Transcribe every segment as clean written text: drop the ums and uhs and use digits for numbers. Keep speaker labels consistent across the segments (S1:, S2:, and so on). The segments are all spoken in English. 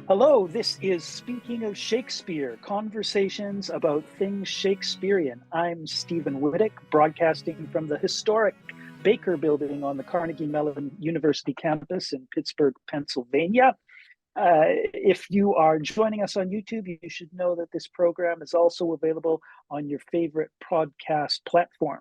S1: Hello, this is Speaking of Shakespeare, conversations about things Shakespearean. I'm Stephen Wittek, broadcasting from the historic Baker Building on the Carnegie Mellon University campus in Pittsburgh, Pennsylvania. If you are joining us on YouTube, you should know that this program is also available on your favorite podcast platform.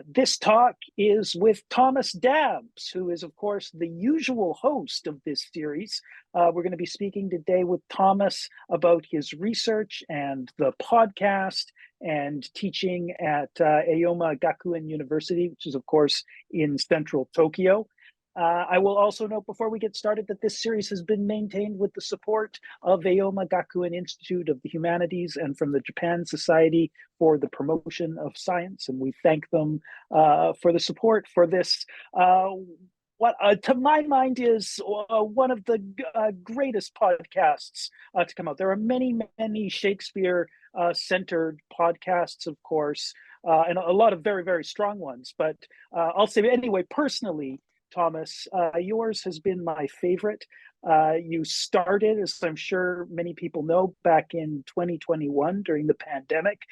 S1: This talk is with Thomas Dabbs, who is, of course, the usual host of this series. We're going to be speaking today with Thomas about his research and the podcast and teaching at Aoyama Gakuin University, which is, of course, in central Tokyo. I will also note before we get started that this series has been maintained with the support of Aoyama Gakuin Institute of the Humanities and from the Japan Society for the Promotion of Science, and we thank them for the support for this. What to my mind is one of the greatest podcasts to come out. There are many, many Shakespeare-centered podcasts, of course, and a lot of very, very strong ones. But I'll say anyway, personally, Thomas, yours has been my favorite. You started, as I'm sure many people know, back in 2021 during the pandemic.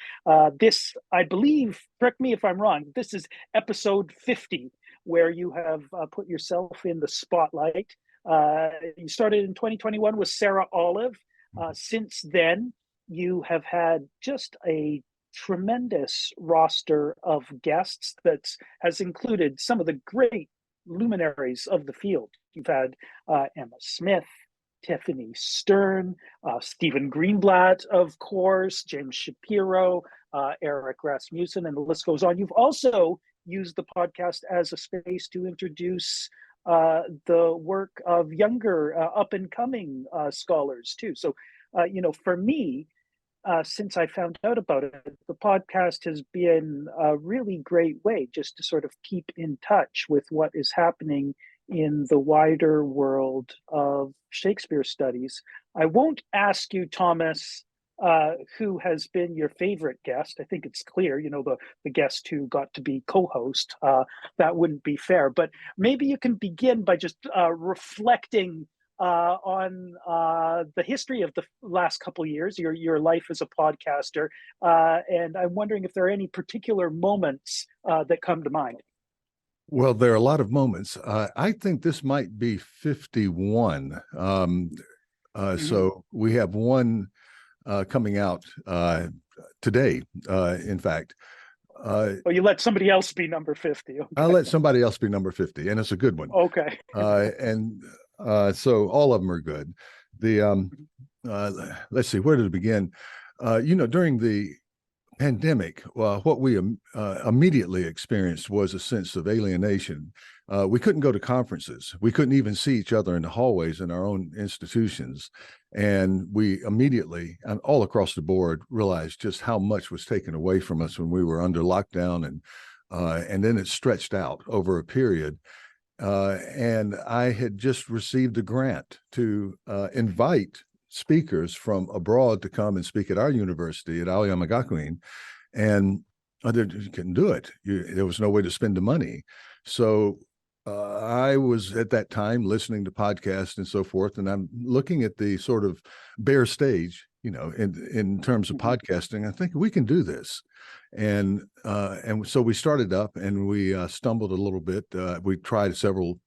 S1: This, I believe, correct me if I'm wrong, this is episode 50, where you have put yourself in the spotlight. You started in 2021 with Sarah Olive. Since then, you have had just a tremendous roster of guests that has included some of the great luminaries of the field. You've had Emma Smith, Tiffany Stern, Stephen Greenblatt, of course, James Shapiro, Eric Rasmussen, and the list goes on. You've also used the podcast as a space to introduce the work of younger, up-and-coming scholars, too. So, for me, since I found out about it, the podcast has been a really great way just to sort of keep in touch with what is happening in the wider world of Shakespeare studies. I won't ask you, Thomas, who has been your favorite guest. I think it's clear, the guest who got to be co-host. That wouldn't be fair. But maybe you can begin by just reflecting on the history of the last couple of years, your life as a podcaster, and I'm wondering if there are any particular moments that come to mind.
S2: Well, there are a lot of moments. I think this might be 51. So we have one coming out today, in fact.
S1: You let somebody else be number 50. Okay.
S2: I'll let somebody else be number 50, and it's a good one.
S1: Okay.
S2: So all of them are good. Let's see, where did it begin? During the pandemic, what we immediately experienced was a sense of alienation. We couldn't go to conferences. We couldn't even see each other in the hallways in our own institutions. And we immediately, and all across the board, realized just how much was taken away from us when we were under lockdown, and then it stretched out over a period. And I had just received a grant to invite speakers from abroad to come and speak at our university at Aoyama Gakuin, and I couldn't do it. There was no way to spend the money. So I was at that time listening to podcasts and so forth, and I'm looking at the sort of bare stage, in terms of podcasting. I think we can do this. And so we started up, and we stumbled a little bit. We tried several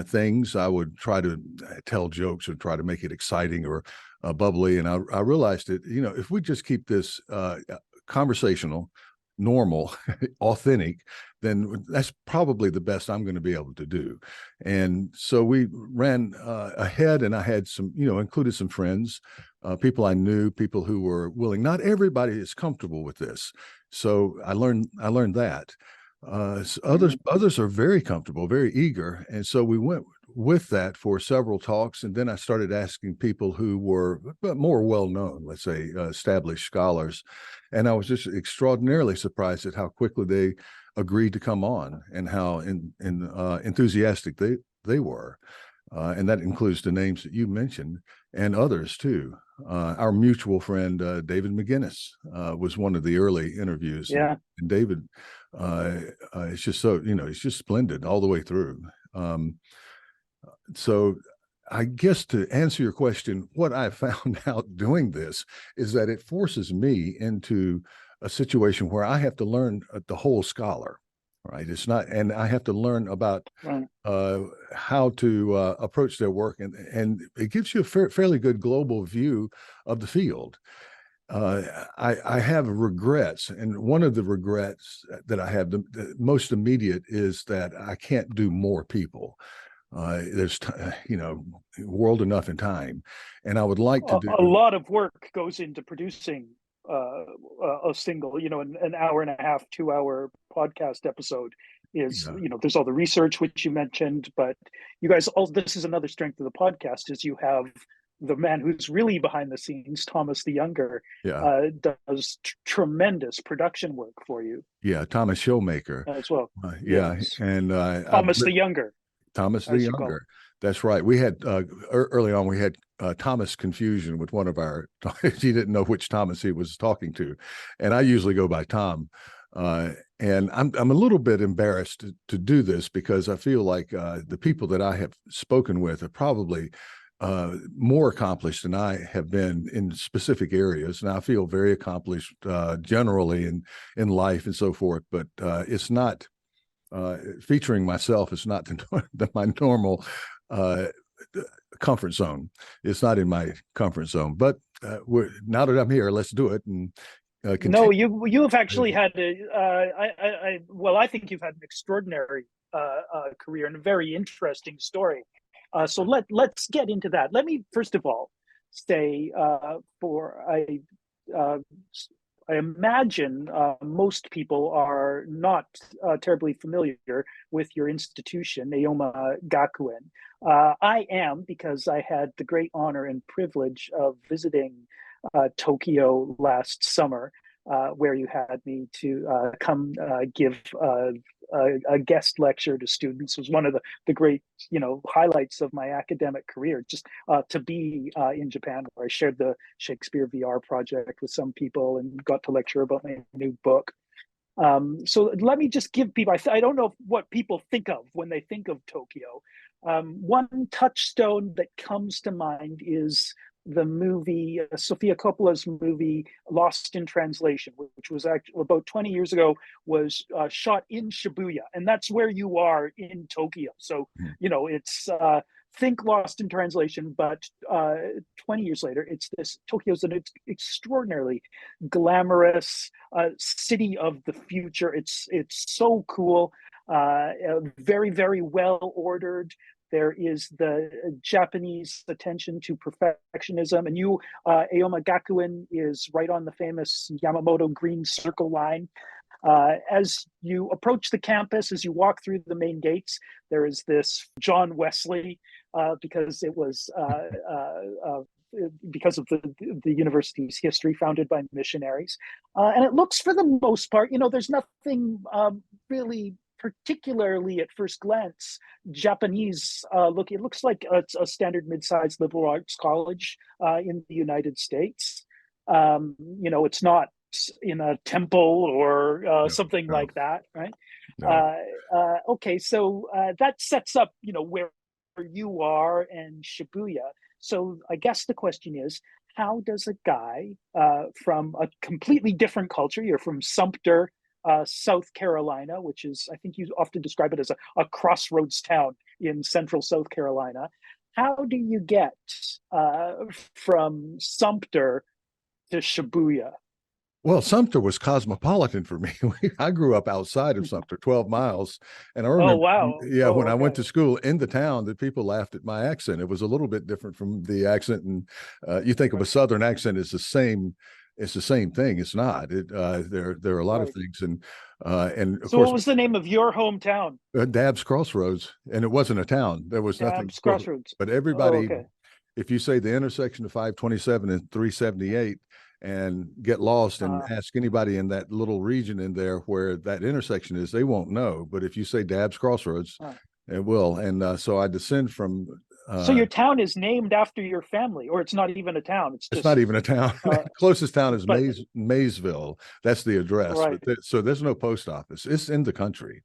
S2: things. I would try to tell jokes or try to make it exciting or bubbly. And I realized that, if we just keep this conversational, normal, authentic, then that's probably the best I'm going to be able to do. And so we ran ahead, and I had some, included some friends, people I knew, people who were willing. Not everybody is comfortable with this. So I learned that. Others are very comfortable, very eager. And so we went with that for several talks. And then I started asking people who were more well-known, let's say, established scholars. And I was just extraordinarily surprised at how quickly they agreed to come on and how enthusiastic they were. And that includes the names that you mentioned and others too. Our mutual friend, David McGinnis, was one of the early interviews.
S1: Yeah.
S2: And David, it's just so, he's just splendid all the way through. So I guess to answer your question, what I found out doing this is that it forces me into a situation where I have to learn the whole scholar, right? It's not, and I have to learn about
S1: Right.
S2: how to approach their work, and it gives you a fairly good global view of the field. I have regrets, and one of the regrets that I have, the most immediate, is that I can't do more people. There's, world enough in time, and I would like to do.
S1: A lot of work goes into producing a single, an hour and a half, 2 hour podcast episode. Is
S2: Yeah.
S1: There's all the research which you mentioned, but you guys all, this is another strength of the podcast, is you have the man who's really behind the scenes, Thomas the Younger,
S2: Yeah.
S1: does tremendous production work for you.
S2: Yeah, Thomas Showmaker.
S1: As well.
S2: Yeah,
S1: Yes.
S2: and
S1: Thomas the Younger.
S2: Thomas the Younger. That's right. We had early on, we had Thomas confusion with one of our. He didn't know which Thomas he was talking to, and I usually go by Tom. And I'm a little bit embarrassed to do this, because I feel like the people that I have spoken with are probably more accomplished than I have been in specific areas, and I feel very accomplished generally in life and so forth. But it's not featuring myself. It's not my normal comfort zone. It's not in my comfort zone. But now that I'm here, let's do it. And
S1: no, you have actually had I think you've had an extraordinary career and a very interesting story. So let's get into that. Let me first of all say, I imagine most people are not terribly familiar with your institution, Aoyama Gakuin. I am, because I had the great honor and privilege of visiting Tokyo last summer, where you had me to come give a guest lecture to students. It was one of the great highlights of my academic career, just to be in Japan, where I shared the Shakespeare VR project with some people and got to lecture about my new book. So let me just give people, I don't know what people think of when they think of Tokyo. One touchstone that comes to mind is the movie, Sofia Coppola's movie, Lost in Translation, which was actually about 20 years ago, was shot in Shibuya. And that's where you are in Tokyo. So, it's, think Lost in Translation, but 20 years later, it's this, Tokyo's an extraordinarily glamorous city of the future. It's so cool, very, very well ordered. There is the Japanese attention to perfectionism, and Aoyama Gakuin is right on the famous Yamamoto Green Circle line. As you approach the campus, as you walk through the main gates, there is this John Wesley, because it was because of the university's history, founded by missionaries. And it looks, for the most part, there's nothing really particularly at first glance Japanese look. It looks like a standard mid-sized liberal arts college in the United States. It's not in a temple or something like that, right?
S2: No.
S1: Okay, so that sets up where you are and Shibuya. So I guess the question is, how does a guy from a completely different culture, you're from Sumter, South Carolina, which is, I think you often describe it as a crossroads town in central South Carolina. How do you get from Sumter to Shibuya?
S2: Well, Sumter was cosmopolitan for me. I grew up outside of Sumter, 12 miles. And I remember, when I went to school in the town, that people laughed at my accent. It was a little bit different from the accent. And you think of a Southern accent as the same. It's the same thing. It's not. There are a lot of things, and of
S1: so
S2: course,
S1: what was the name of your hometown?
S2: Dabbs Crossroads, and it wasn't a town. There was nothing.
S1: Dabbs Crossroads.
S2: But everybody, if you say the intersection of 527 and 378, and get lost and ask anybody in that little region in there where that intersection is, they won't know. But if you say Dabbs Crossroads, it will. And so I descend from.
S1: So your town is named after your family, or it's not even a town?
S2: It's not even a town. Closest town is Maysville. That's the address.
S1: Right.
S2: So there's no post office. It's in the country.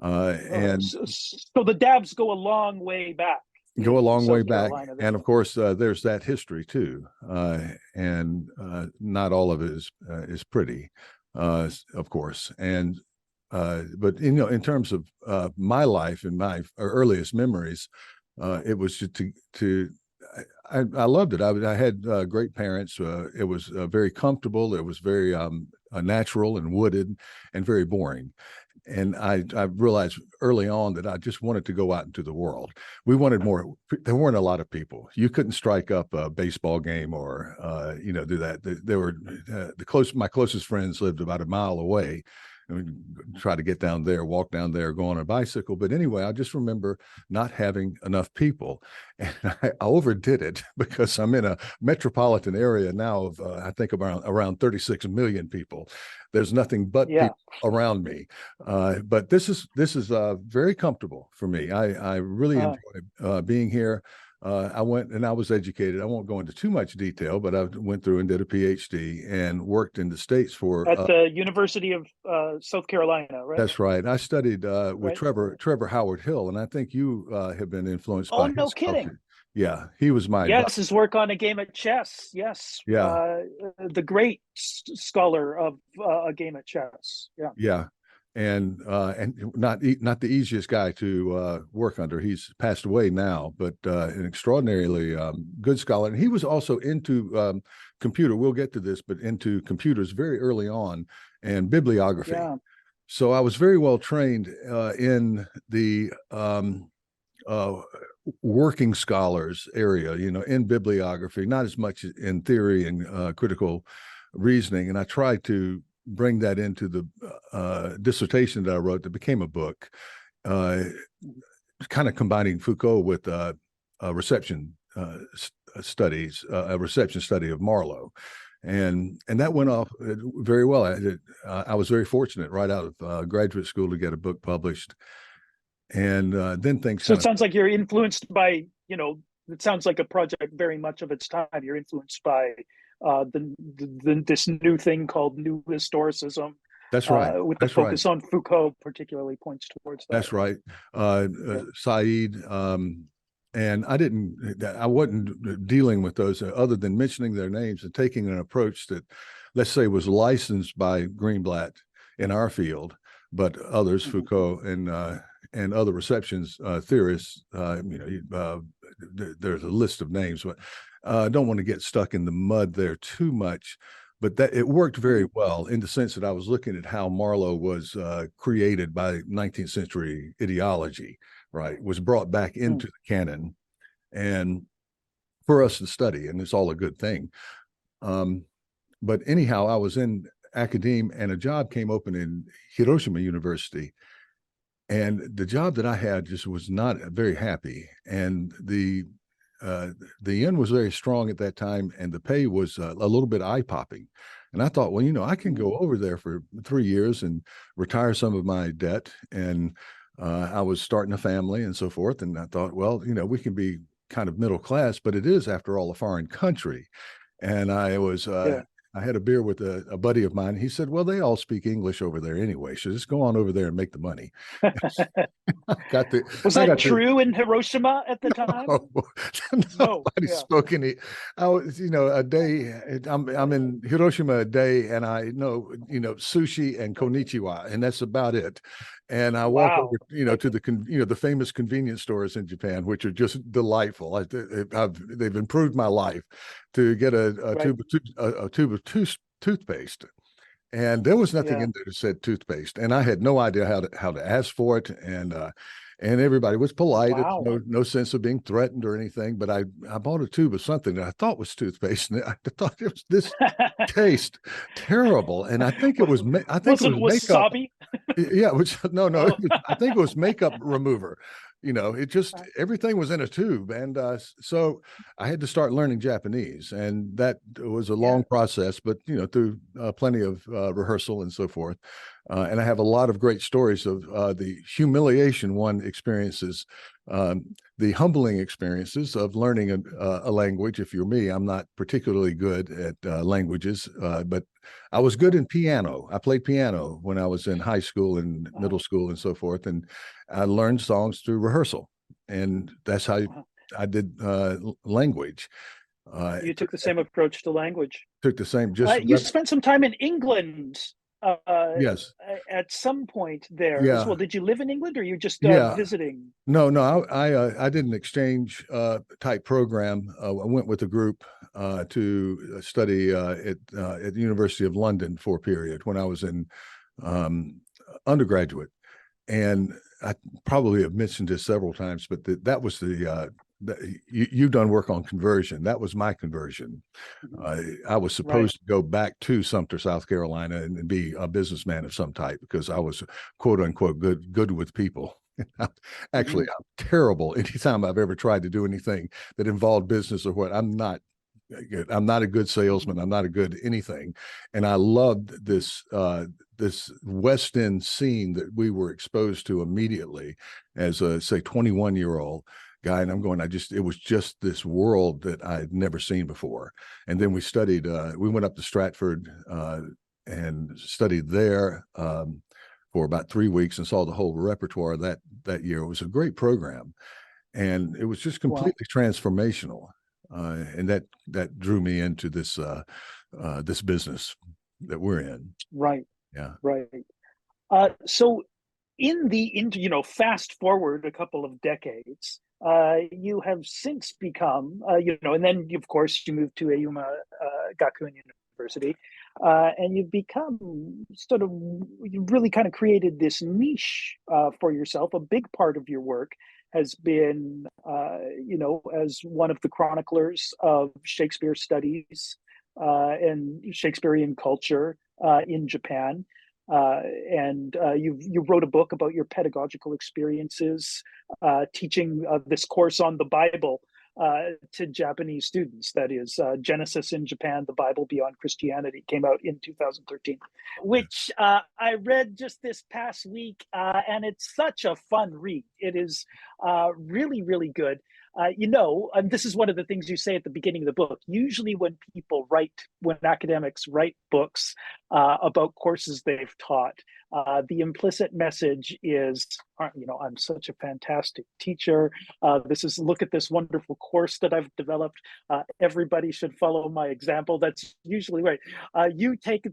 S2: And
S1: so the Dabbs go a long way back.
S2: go a
S1: in
S2: long way
S1: South
S2: back.
S1: Carolina.
S2: And of course, there's that history too. And not all of it is pretty, of course. And but in terms of my life and my earliest memories, it was just I loved it. I had great parents. It was very comfortable. It was very natural and wooded and very boring. And I realized early on that I just wanted to go out into the world. We wanted more. There weren't a lot of people. You couldn't strike up a baseball game or do that. There were my closest friends lived about a mile away. And we'd try to get down there, walk down there, go on a bicycle. But anyway, I just remember not having enough people. And I overdid it because I'm in a metropolitan area now of, I think, around 36 million people. There's nothing but people around me. But this is very comfortable for me. I really enjoy being here. I went and I was educated. I won't go into too much detail, but I went through and did a PhD and worked in the States for
S1: at the University of South Carolina, right?
S2: That's right. I studied with Trevor Howard Hill, and I think you have been influenced by
S1: no
S2: his
S1: kidding.
S2: culture. Yeah, he was my
S1: Yes, his work on A Game of Chess. Yes, the great scholar of A Game of Chess.
S2: Yeah, and not the easiest guy to work under. He's passed away now, but an extraordinarily good scholar. And he was also into computer. We'll get to this, but into computers very early on and bibliography.
S1: Yeah.
S2: So I was very well trained in the working scholars area, in bibliography, not as much in theory and critical reasoning. And I tried to bring that into the dissertation that I wrote that became a book, kind of combining Foucault with reception studies, a reception study of Marlowe. And that went off very well. I was very fortunate right out of graduate school to get a book published. And then things.
S1: So it sounds like you're influenced by, it sounds like a project very much of its time. You're influenced by this new thing called New Historicism. That's right. With the focus on Foucault, particularly points towards that.
S2: That's right. Said. And I wasn't dealing with those other than mentioning their names and taking an approach that, let's say, was licensed by Greenblatt in our field, but others, Foucault and other receptions theorists, there's a list of names, but I don't want to get stuck in the mud there too much. But that it worked very well in the sense that I was looking at how Marlowe was created by 19th century ideology, right? Was brought back into the canon and for us to study, and it's all a good thing. But anyhow, I was in academia and a job came open in Hiroshima University. And the job that I had just was not very happy. And the yen was very strong at that time, and the pay was a little bit eye-popping. And I thought, well, I can go over there for 3 years and retire some of my debt. And I was starting a family and so forth. And I thought, well, we can be kind of middle class, but it is, after all, a foreign country. And I was I had a beer with a buddy of mine. He said, well, they all speak English over there anyway, so just go on over there and make the money.
S1: Was that true in Hiroshima at the time?
S2: Nobody spoke any. I was, a day. I'm in Hiroshima a day, and I know, sushi and konnichiwa, and that's about it. And I walk over, to the famous convenience stores in Japan, which are just delightful. They've improved my life. To get a tube of toothpaste, and there was nothing in there that said toothpaste, and I had no idea how to ask for it, and everybody was polite. Wow. No sense of being threatened or anything, but I bought a tube of something that I thought was toothpaste, and I thought it was this taste terrible, and I think it was it was makeup. Wasabi? Yeah, I think it was makeup remover. It just, everything was in a tube. And so I had to start learning Japanese. And that was a long process, but, through plenty of rehearsal and so forth. And I have a lot of great stories of the humiliation one experiences, the humbling experiences of learning a language. If you're me, I'm not particularly good at languages, but I was good in piano. I played piano when I was in high school and middle school and so forth. And I learned songs through rehearsal. And that's how I did language.
S1: You took the same approach to language.
S2: Took the same,
S1: You spent some time in England
S2: yes,
S1: at some point there as
S2: yeah,
S1: well. Did you live in England, or you just
S2: yeah.
S1: visiting?
S2: No. I did an exchange type program. I went with a group to study at the University of London for a period when I was in um, undergraduate, and I probably have mentioned this several times, but that was you've done work on conversion. That was my conversion. I was
S1: Right.
S2: supposed to go back to Sumter, South Carolina, and be a businessman of some type because I was quote unquote good with people. Actually,
S1: Mhm.
S2: I'm terrible. Anytime I've ever tried to do anything that involved business or what, I'm not good. I'm not a good salesman. I'm not a good anything. And I loved this West End scene that we were exposed to immediately as a say 21-year-old guy. And I'm going, it was just this world that I had never seen before. And then we studied, we went up to Stratford and studied there for about 3 weeks and saw the whole repertoire that year. It was a great program. And it was just
S1: Wow.
S2: completely transformational. And that drew me into this business that we're in.
S1: Right.
S2: Yeah.
S1: Right. So fast forward a couple of decades, you have since become, and then of course you moved to Aoyama Gakuin University, and you've become you really kind of created this niche for yourself. A big part of your work has been, as one of the chroniclers of Shakespeare studies and Shakespearean culture in Japan. And you wrote a book about your pedagogical experiences teaching this course on the Bible to Japanese students. That is Genesis in Japan, the Bible Beyond Christianity, came out in 2013, which I read just this past week, and it's such a fun read. It is really, really good. And this is one of the things you say at the beginning of the book. Usually, when academics write books about courses they've taught, the implicit message is, I'm such a fantastic teacher. Look at this wonderful course that I've developed. Everybody should follow my example. That's usually right. You take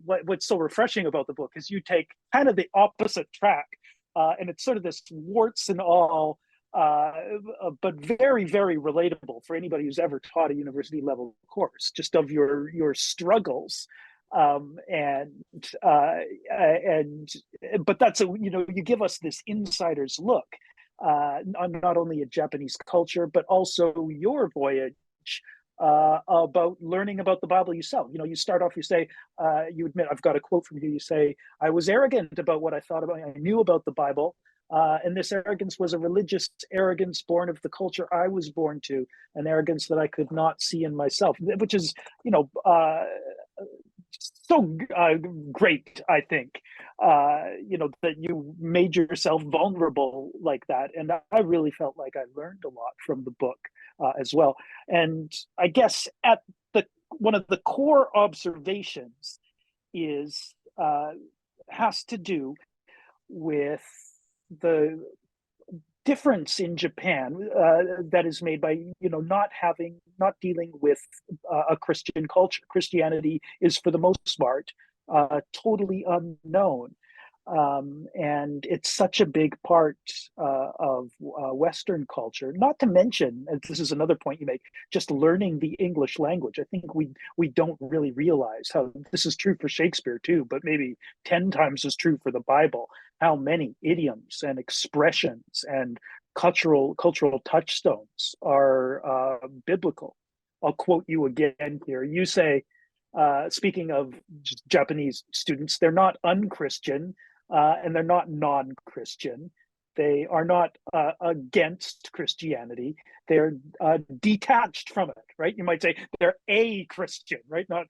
S1: what's so refreshing about the book is you take kind of the opposite track, and it's sort of this warts and all, but very, very relatable for anybody who's ever taught a university level course, just of your struggles. And but you give us this insider's look on not only at Japanese culture, but also your voyage about learning about the Bible yourself. You start off, you say, you admit, I've got a quote from you. You say, I was arrogant about what I thought about, I knew about the Bible. And this arrogance was a religious arrogance born of the culture I was born to, an arrogance that I could not see in myself, which is, so great, I think, that you made yourself vulnerable like that. And I really felt like I learned a lot from the book as well. And I guess one of the core observations is has to do with the difference in Japan that is made by not dealing with a Christian culture. Christianity is for the most part totally unknown, and it's such a big part of Western culture. Not to mention, and this is another point you make, just learning the English language. I think we don't really realize how this is true for Shakespeare too, but maybe 10 times as true for the Bible. How many idioms and expressions and cultural touchstones are biblical. I'll quote you again here. You say, speaking of Japanese students, they're not unchristian and they're not non-Christian. They are not against Christianity. They're detached from it, right? You might say they're a Christian, right? Not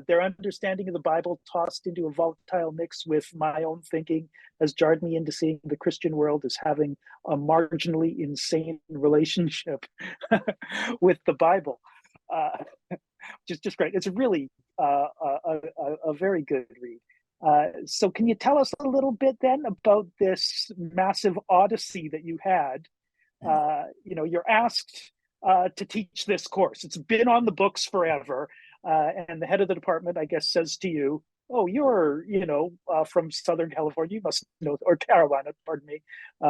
S1: their understanding of the Bible tossed into a volatile mix with my own thinking has jarred me into seeing the Christian world as having a marginally insane relationship with the Bible. Just great. It's really a very good read. So can you tell us a little bit then about this massive odyssey that you had you're asked to teach this course. It's been on the books forever. And the head of the department, I guess, says to you, oh, you're, from Southern California, you must know, or Carolina, pardon me,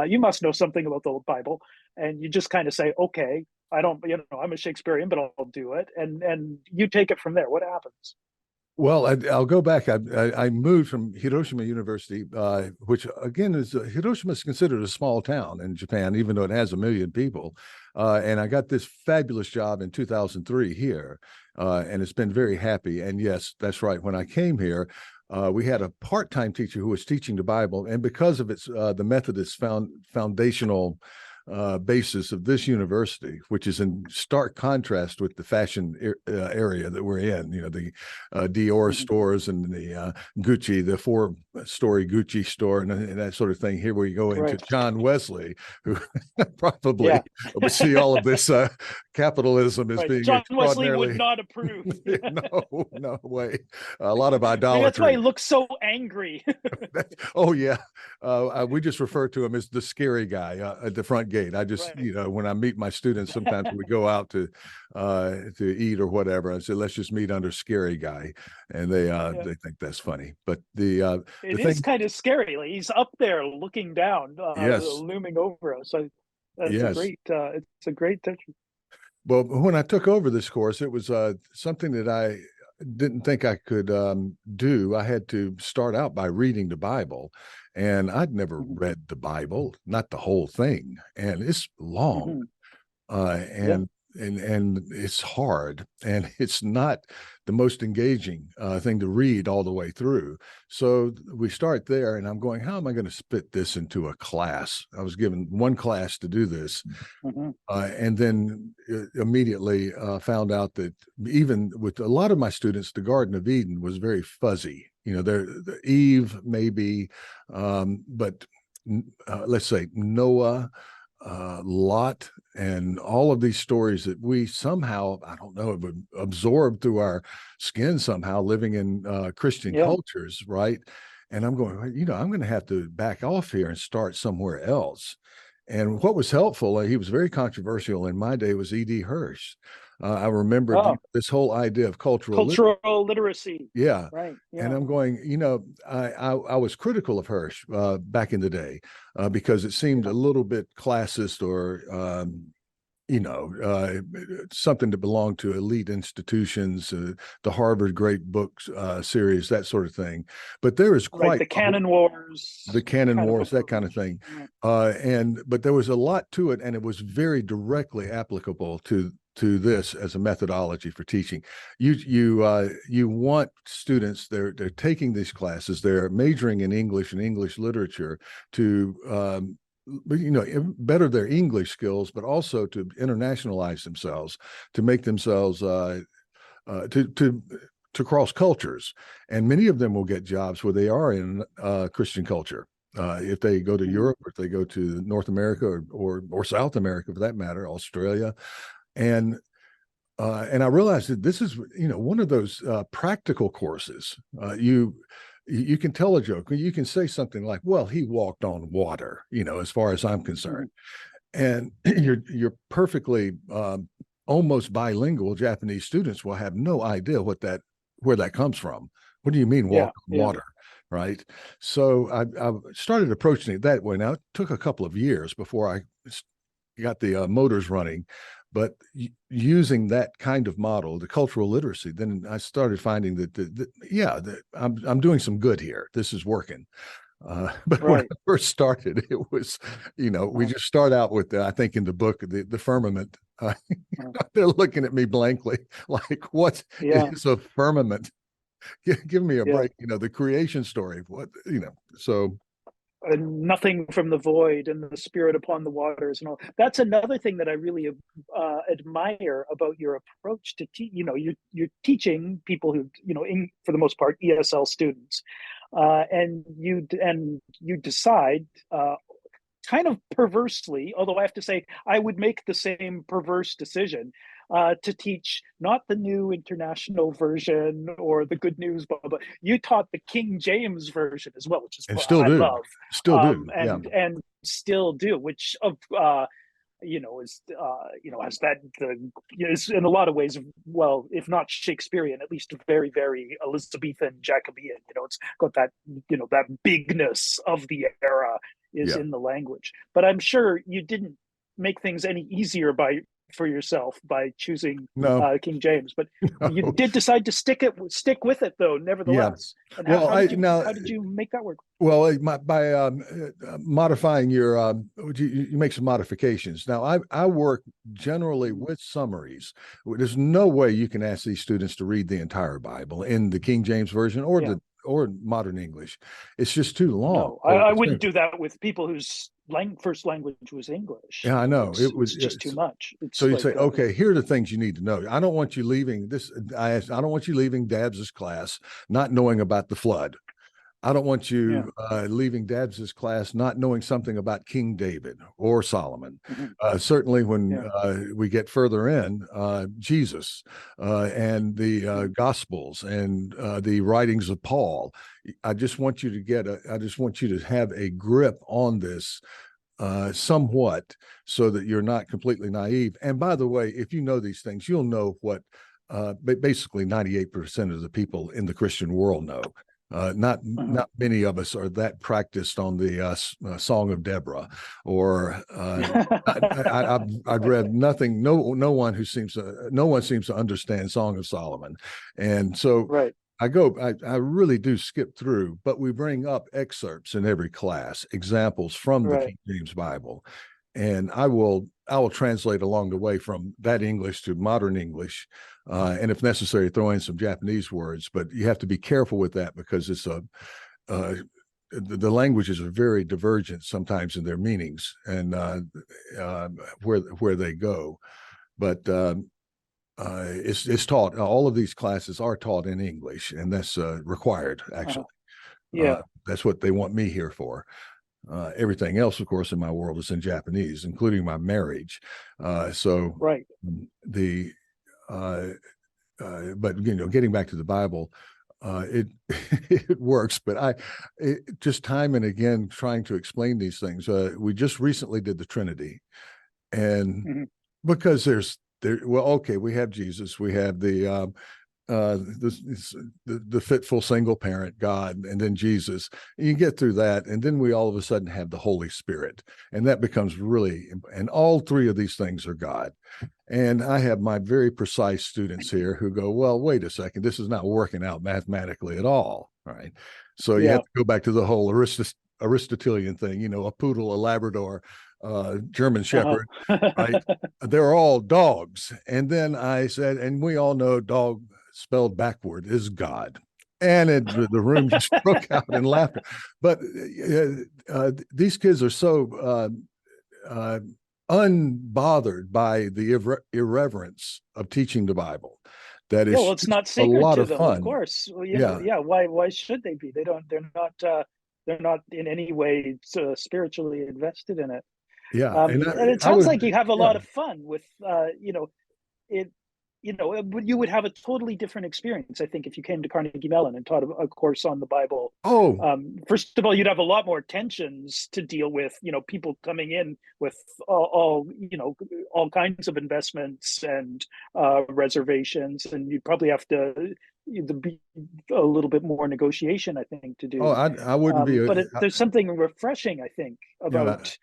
S1: you must know something about the Bible. And you just kind of say, okay, I don't, I'm a Shakespearean, but I'll do it. And you take it from there. What happens?
S2: Well, I'll go back. I moved from Hiroshima University, which again Hiroshima is considered a small town in Japan, even though it has 1 million people. And I got this fabulous job in 2003 here, and it's been very happy. And yes, that's right. When I came here, we had a part-time teacher who was teaching the Bible, and because of its the Methodist foundational basis of this university, which is in stark contrast with the fashion area that we're in, the Dior stores and the Gucci, the 4-story Gucci store and that sort of thing. Here we go into John Wesley, who probably would see all of this capitalism as being
S1: John
S2: extraordinarily...
S1: Wesley would not approve.
S2: No way. A lot of idolatry.
S1: That's why he looks so angry.
S2: Oh yeah, we just refer to him as the scary guy at the front gate. I just, when I meet my students, sometimes we go out to eat or whatever, I say, let's just meet under scary guy, and they think that's funny. But it
S1: is kind of scary. Like he's up there looking down, looming over us. So that's it's a great picture.
S2: Well, when I took over this course, it was something that I didn't think I could do. I had to start out by reading the Bible, and I'd never read the Bible, not the whole thing, and it's long, and it's hard, and it's not the most engaging thing to read all the way through. So we start there, and I'm going, how am I going to spit this into a class? I was given one class to do this, and then immediately found out that even with a lot of my students, the Garden of Eden was very fuzzy. The Eve maybe, but let's say Noah, Lot, and all of these stories that we somehow, I don't know, have absorbed through our skin somehow, living in Christian cultures, right? And I'm going, I'm going to have to back off here and start somewhere else. And what was helpful, he was very controversial in my day, was E.D. Hirsch. I remember this whole idea of cultural
S1: literacy.
S2: Yeah.
S1: Right. Yeah.
S2: And I'm going, I was critical of Hirsch back in the day because it seemed a little bit classist or, something that belonged to elite institutions, the Harvard Great Books series, that sort of thing. But there is quite
S1: the Canon Wars,
S2: that kind of thing. But there was a lot to it, and it was very directly applicable to this as a methodology for teaching. You want students, they're taking these classes, they're majoring in English and English literature to better their English skills, but also to internationalize themselves, to make themselves to cross cultures. And many of them will get jobs where they are in Christian culture. If they go to Europe, or if they go to North America or South America, for that matter, Australia. And I realized that this is, one of those practical courses. You can tell a joke. You can say something like, "Well, he walked on water," as far as I'm concerned, and you're perfectly almost bilingual Japanese students will have no idea where that comes from. What do you mean walk on water? Right. So I started approaching it that way. Now it took a couple of years before I got the motors running, but using that kind of model, the cultural literacy, then I started finding that I'm doing some good here. This is working. But when I first started, it was, we just start out with I think in the book, the firmament. They're looking at me blankly, like, what is a firmament? Give me a break. The creation story. What, so.
S1: And nothing from the void and the spirit upon the waters and all. That's another thing that I really admire about your approach to you're teaching people who for the most part ESL students, and you decide kind of perversely, although I have to say I would make the same perverse decision, to teach not the New International Version or the Good News, but you taught the King James Version as well, which is what I love.
S2: Still do,
S1: and still do, which has that is in a lot of ways, well, if not Shakespearean, at least very, very Elizabethan Jacobean. It's got that that bigness of the era is
S2: Yeah.
S1: in the language. But I'm sure you didn't make things any easier for yourself by choosing
S2: No.
S1: King James, but you
S2: No.
S1: did decide to stick with it though,
S2: Yeah.
S1: nevertheless. And
S2: Well,
S1: how did you make that work?
S2: well, by modifying you make some modifications. Now, I work generally with summaries. There's no way you can ask these students to read the entire Bible in the King James version
S1: Yeah.
S2: or modern English. It's just too long.
S1: No, I wouldn't do that with people whose first language was English.
S2: Yeah, I know.
S1: It's just too much.
S2: So
S1: It's
S2: you
S1: like,
S2: say, okay, here are the things you need to know. I don't want you leaving this. I don't want you leaving Dabbs's class not knowing about the flood. I don't want
S1: yeah.
S2: you leaving Dabbs's class not knowing something about King David or Solomon.
S1: Mm-hmm.
S2: Certainly, when we get further in, Jesus and the Gospels and the writings of Paul. I just want you to have a grip on this somewhat, so that you're not completely naive. And by the way, if you know these things, you'll know what basically 98% of the people in the Christian world know. Not many of us are that practiced on the Song of Deborah, or I've read nothing. No one seems to understand Song of Solomon, and so
S1: right.
S2: I really do skip through, but we bring up excerpts in every class, examples from the King James Bible, and I will translate along the way from that English to modern English, and if necessary, throw in some Japanese words. But you have to be careful with that, because the languages are very divergent sometimes in their meanings and where they go. But it's taught. All of these classes are taught in English, and that's required, actually.
S1: Yeah.
S2: That's what they want me here for. Everything else, of course, in my world is in Japanese, including my marriage. So
S1: right.
S2: But getting back to the Bible, it it works. But just time and again trying to explain these things. We just recently did the Trinity, and because we have Jesus, we have the fitful single parent God, and then Jesus. You get through that, and then we all of a sudden have the Holy Spirit, and that becomes and all three of these things are God. And I have my very precise students here who go, well, wait a second, this is not working out mathematically at all, right? So you have to go back to the whole Aristotelian thing, a poodle, a Labrador, German Shepherd, right? They're all dogs. And then I said, and we all know dog spelled backward is God. And the room just broke out in laughter. But these kids are so unbothered by the irreverence of teaching the Bible that is
S1: it's not
S2: a
S1: sacred
S2: lot
S1: to
S2: of
S1: them,
S2: fun.
S1: of course. Well, why should they be? They're not in any way spiritually invested in it. And it sounds like you have a lot of fun with it. You would have a totally different experience, I think, if you came to Carnegie Mellon and taught a course on the Bible. First of all, you'd have a lot more tensions to deal with. People coming in with all kinds of investments and reservations, and you'd probably have to be a little bit more negotiation, I think, to do.
S2: I wouldn't be.
S1: But there's something refreshing, I think, about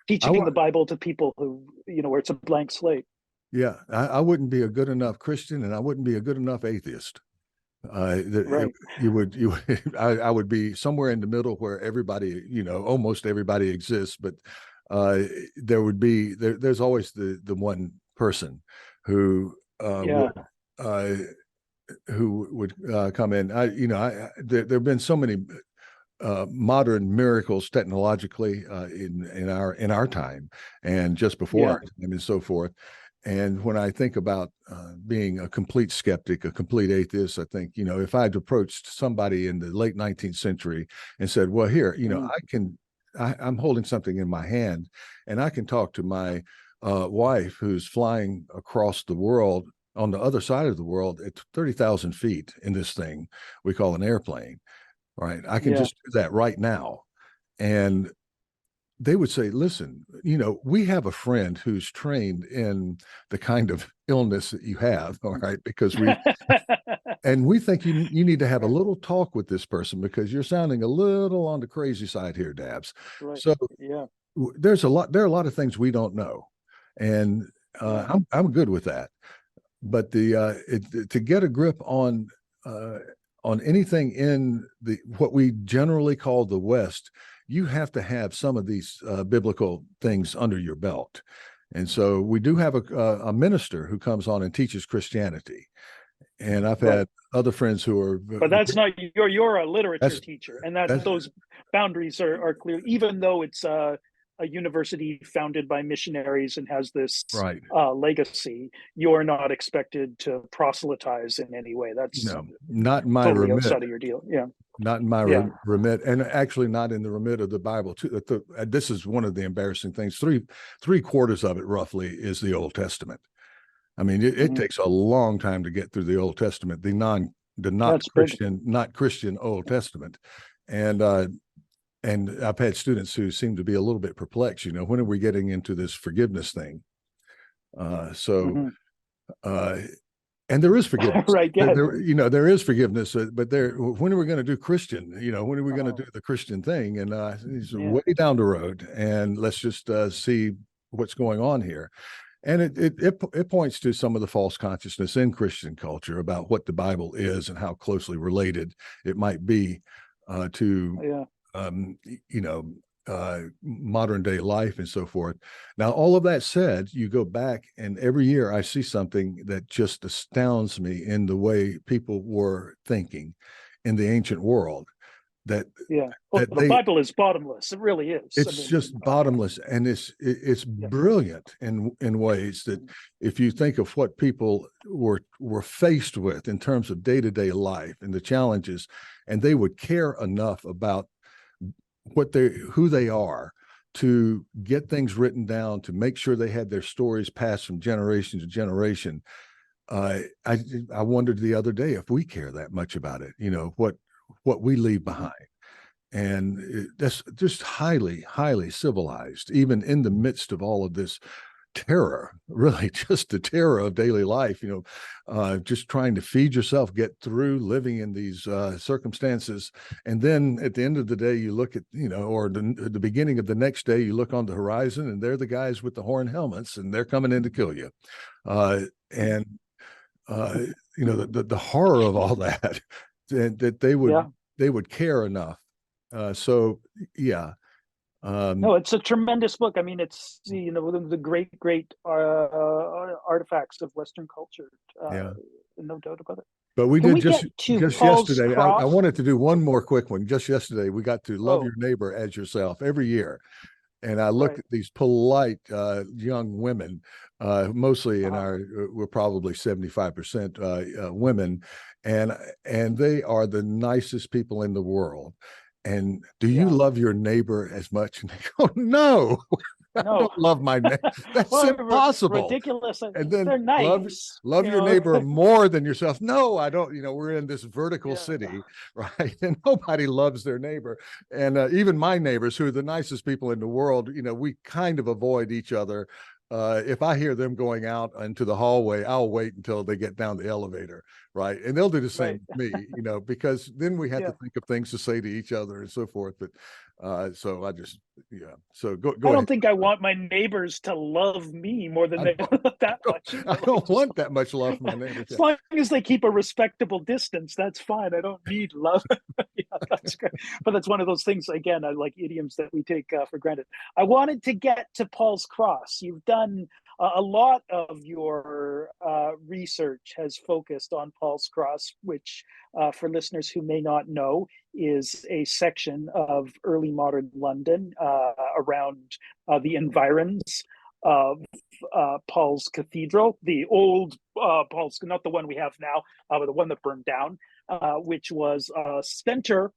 S1: teaching the Bible to people who, where it's a blank slate.
S2: Yeah, I wouldn't be a good enough Christian, and I wouldn't be a good enough atheist.
S1: Right.
S2: I would be somewhere in the middle where everybody, almost everybody exists, but there's always the one person who would come in. There have been so many modern miracles technologically in our time and just before our time and so forth. And when I think about being a complete skeptic, a complete atheist, I think, if I'd approached somebody in the late 19th century and said, well, here, I'm holding something in my hand and I can talk to my wife who's flying across the world on the other side of the world at 30,000 feet in this thing we call an airplane, right? I can just do that right now. And they would say, listen, we have a friend who's trained in the kind of illness that you have, all right, because we think you need to have a little talk with this person because you're sounding a little on the crazy side here, Dabs.
S1: Right.
S2: So
S1: Yeah.
S2: there are a lot of things we don't know, and I'm good with that. But to get a grip on anything in what we generally call the West, you have to have some of these biblical things under your belt. And so we do have a minister who comes on and teaches Christianity. And I've had other friends who are,
S1: but that's not you're a literature teacher, and
S2: that's
S1: those boundaries are clear, even though it's a university founded by missionaries and has this
S2: right.
S1: Legacy. You're not expected to proselytize in any way. That's
S2: not in my
S1: totally
S2: remit.
S1: outside of your deal. Yeah.
S2: Not in my remit, and actually not in the remit of the Bible too. This is one of the embarrassing things. Three quarters of it roughly is the Old Testament. I mean, it takes a long time to get through the Old Testament, the not Christian Old Testament, and I've had students who seem to be a little bit perplexed. When are we getting into this forgiveness thing? And there is forgiveness,
S1: right? Yeah.
S2: There is forgiveness, but when are we going to do Christian? When are we going to do the Christian thing? And it's way down the road, and let's just see what's going on here. And it points to some of the false consciousness in Christian culture about what the Bible is and how closely related it might be to modern day life and so forth. Now, all of that said, you go back and every year I see something that just astounds me in the way people were thinking in the ancient world. The
S1: Bible is bottomless. It really is.
S2: It's just bottomless, and it's brilliant in ways that if you think of what people were faced with in terms of day-to-day life and the challenges, and they would care enough about who they are to get things written down, to make sure they had their stories passed from generation to generation. I wondered the other day if we care that much about it, what we leave behind. And that's just highly, highly civilized, even in the midst of all of this terror, really just the terror of daily life, just trying to feed yourself, get through living in these circumstances. And then at the end of the day, you look at, or the beginning of the next day, you look on the horizon and they're the guys with the horn helmets and they're coming in to kill you. The horror of all that, that they would care enough. No,
S1: it's a tremendous book. I mean, it's the great artifacts of Western culture. No doubt about it.
S2: But we did just yesterday. I wanted to do one more quick one. Just yesterday, we got to love your neighbor as yourself every year, and I looked at these polite young women, mostly we're probably 75% women, and they are the nicest people in the world. And do you love your neighbor as much? And they go, no, I don't love my neighbor. That's impossible.
S1: Ridiculous.
S2: And then
S1: they're nice.
S2: Love your neighbor more than yourself. No, I don't. We're in this vertical city, right? And nobody loves their neighbor. And even my neighbors, who are the nicest people in the world, we kind of avoid each other. If I hear them going out into the hallway, I'll wait until they get down the elevator, right? And they'll do the same with me, because then we have to think of things to say to each other and so forth. But so I just, so go
S1: I don't
S2: ahead.
S1: think I want my neighbors to love me more than they love that much.
S2: I don't want that much love from my neighbors.
S1: As long as they keep a respectable distance, that's fine. I don't need love. That's great. But that's one of those things, again, I like idioms that we take for granted. I wanted to get to Paul's Cross. You've done a lot of your research has focused on Paul's Cross, which for listeners who may not know, is a section of early modern London around the environs of Paul's Cathedral, the old Paul's, not the one we have now, but the one that burned down, which was a center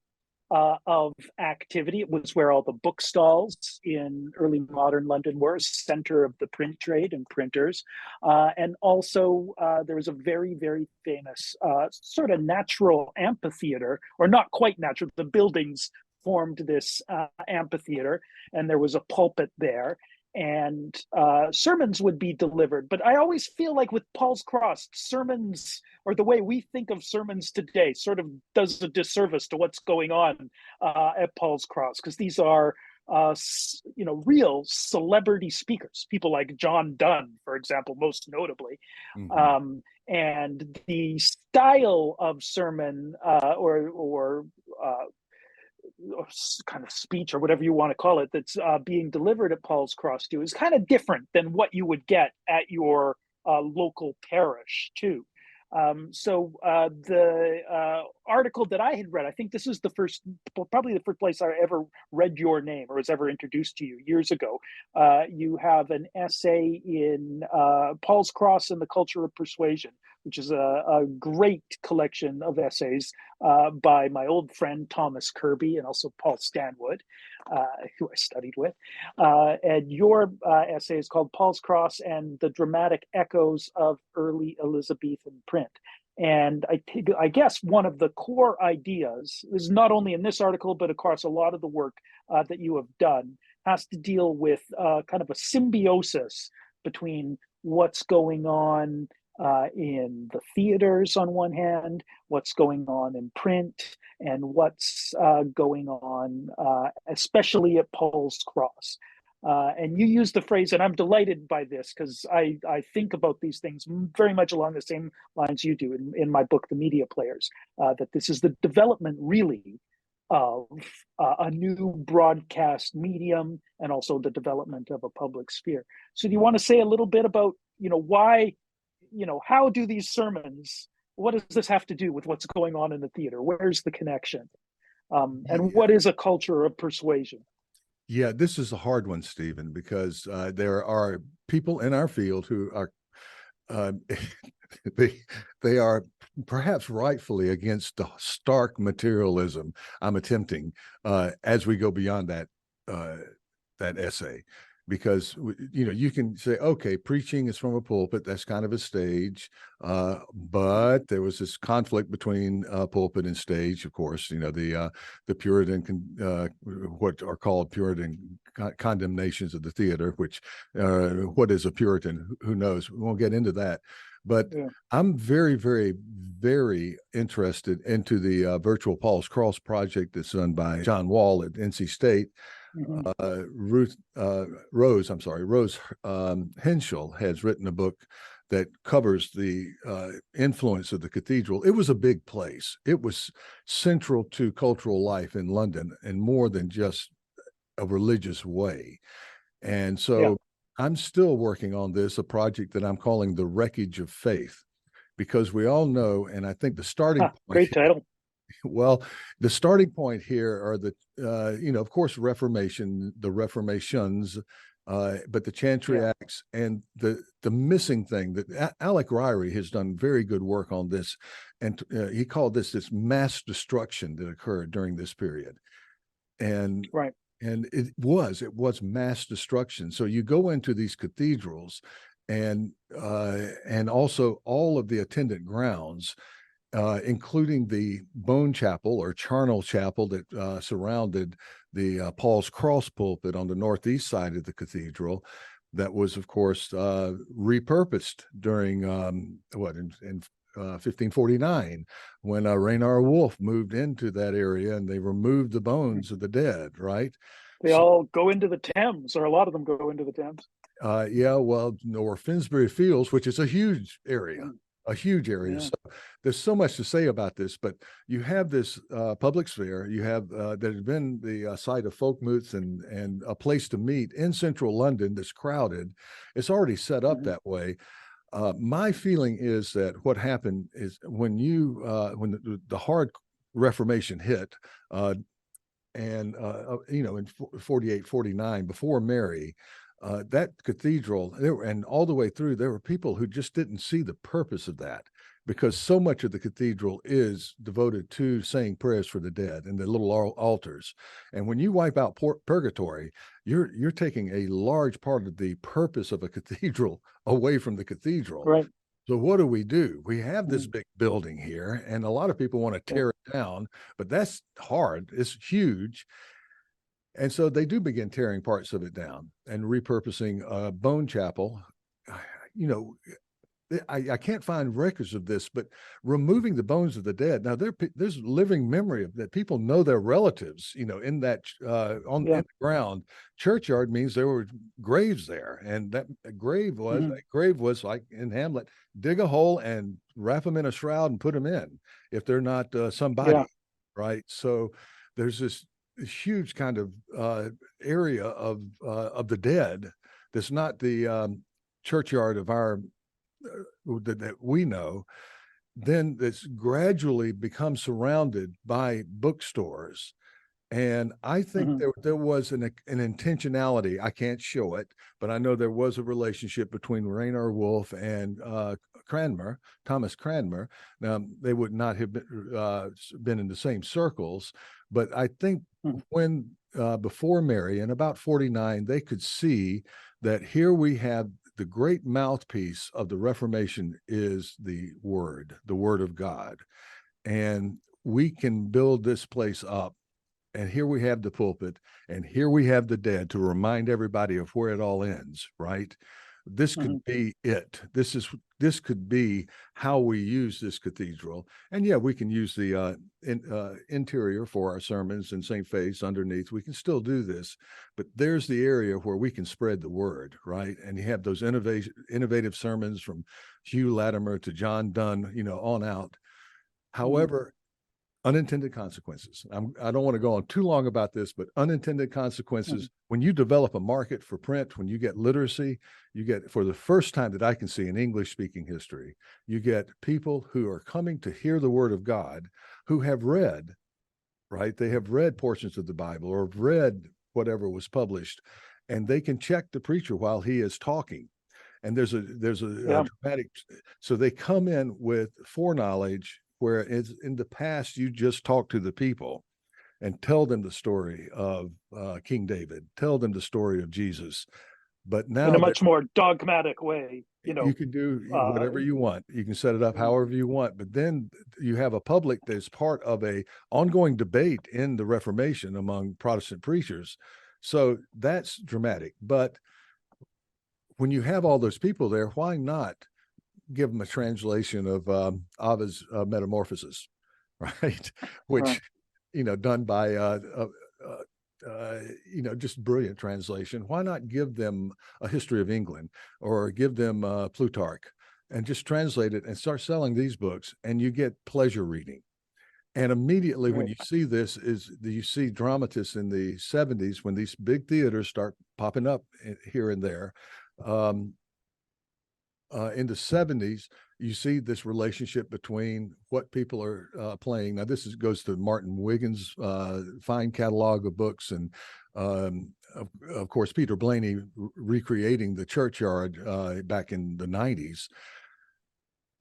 S1: of activity. It was where all the bookstalls in early modern London were, center of the print trade and printers. And also there was a very, very famous sort of natural amphitheater, or not quite natural. The buildings formed this amphitheater, and there was a pulpit there, and sermons would be delivered. But I always feel like with Paul's Cross, sermons, or the way we think of sermons today, sort of does a disservice to what's going on at Paul's Cross, because these are real celebrity speakers, people like John Donne, for example, most notably. And the style of sermon or kind of speech, or whatever you want to call it, that's being delivered at Paul's Cross too, is kind of different than what you would get at your local parish too. So the article that I had read, I think this is probably the first place I ever read your name or was ever introduced to you years ago. You have an essay in Paul's Cross and the Culture of Persuasion, which is a great collection of essays by my old friend Thomas Kirby and also Paul Stanwood, who I studied with. And your essay is called Paul's Cross and the Dramatic Echoes of Early Elizabethan Print. And I guess one of the core ideas is not only in this article, but across a lot of the work that you have done, has to deal with kind of a symbiosis between what's going on in the theaters on one hand, what's going on in print, and what's going on especially at Paul's Cross. And you use the phrase, and I'm delighted by this because I think about these things very much along the same lines you do in my book, The Media Players, that this is the development really of a new broadcast medium and also the development of a public sphere. So do you want to say a little bit about, why, how do these sermons, what does this have to do with what's going on in the theater? Where's the connection? And what is a culture of persuasion?
S2: Yeah, this is a hard one, Stephen, because there are people in our field who are they are perhaps rightfully against the stark materialism I'm attempting as we go beyond that essay, because you can say, okay, preaching is from a pulpit, that's kind of a stage, but there was this conflict between pulpit and stage, of course. The Puritan what are called Puritan condemnations of the theater, which what is a Puritan, who knows, we won't get into that. But yeah. I'm very, very, very interested into the virtual Paul's Cross project that's done by John Wall at NC State. Rose Henschel has written a book that covers the influence of the cathedral. It was a big place. It was central to cultural life in London in more than just a religious way. And so I'm still working on this, a project that I'm calling The Wreckage of Faith, because we all know, and I think the starting point,
S1: great title.
S2: Well, the starting point here are of course, Reformation, the Reformations, but the Chantry Acts, and the missing thing that Alec Ryrie has done very good work on this, and he called this mass destruction that occurred during this period, and it was mass destruction. So you go into these cathedrals, and also all of the attendant grounds, including the bone chapel or charnel chapel that surrounded the Paul's Cross pulpit on the northeast side of the cathedral, that was, of course, repurposed during in 1549, when Raynor Wolfe moved into that area and they removed the bones of the dead. Right?
S1: They all go into the Thames, or a lot of them go into the Thames.
S2: Or Finsbury Fields, which is a huge area.
S1: Yeah.
S2: So there's so much to say about this, but you have this public sphere, you have that has been the site of folk moots and a place to meet in central London that's crowded. It's already set up that way. My feeling is that what happened is when the hard Reformation hit, in 48, 49, before Mary, that cathedral, and all the way through, there were people who just didn't see the purpose of that, because so much of the cathedral is devoted to saying prayers for the dead and the little altars. And when you wipe out purgatory, you're taking a large part of the purpose of a cathedral away from the cathedral.
S1: Right.
S2: So what do? We have this big building here, and a lot of people want to
S1: Yeah.
S2: tear it down, but that's hard. It's huge. And so they do begin tearing parts of it down and repurposing Bone Chapel. You know, I can't find records of this, but removing the bones of the dead. Now there's living memory of that. People know their relatives, you know, in that in the ground. Churchyard means there were graves there, and that a grave was like in Hamlet, dig a hole and wrap them in a shroud and put them in if they're not somebody, right? So there's this huge kind of area of the dead that's not the churchyard of our that we know, then that's gradually become surrounded by bookstores. And I think there was an intentionality. I can't show it, but I know there was a relationship between Raynor Wolfe and Cranmer, Thomas Cranmer. Now, they would not have been in the same circles, but I think when before Mary, in about 49, they could see that here we have the great mouthpiece of the Reformation is the Word of God. And we can build this place up. And here we have the pulpit, and here we have the dead to remind everybody of where it all ends, right? This could be it. This could be how we use this cathedral. And yeah, we can use the interior for our sermons and St. Faith's underneath. We can still do this, but there's the area where we can spread the word, right? And you have those innovative sermons from Hugh Latimer to John Donne, you know, on out. However, unintended consequences. I don't want to go on too long about this, but unintended consequences. When you develop a market for print, when you get literacy, you get, for the first time that I can see in English speaking history, you get people who are coming to hear the word of God, who have read, right? They have read portions of the Bible or have read whatever was published, and they can check the preacher while he is talking. And there's a dramatic, so they come in with foreknowledge, where it's in the past you just talk to the people and tell them the story of King David, tell them the story of Jesus. But now
S1: in a much more dogmatic way, you know,
S2: you can do whatever you want. You can set it up however you want, but then you have a public that's part of a ongoing debate in the Reformation among Protestant preachers. So that's dramatic. But when you have all those people there, why not give them a translation of Ovid's Metamorphoses, right? Which, you know, done by, you know, just brilliant translation. Why not give them a history of England or give them Plutarch and just translate it and start selling these books, and you get pleasure reading. And immediately when you see this is you see dramatists in the 70s, when these big theaters start popping up here and there. In the 70s, you see this relationship between what people are playing. Now, this goes to Martin Wiggins' fine catalog of books, and of course, Peter Blaney recreating the churchyard back in the 90s.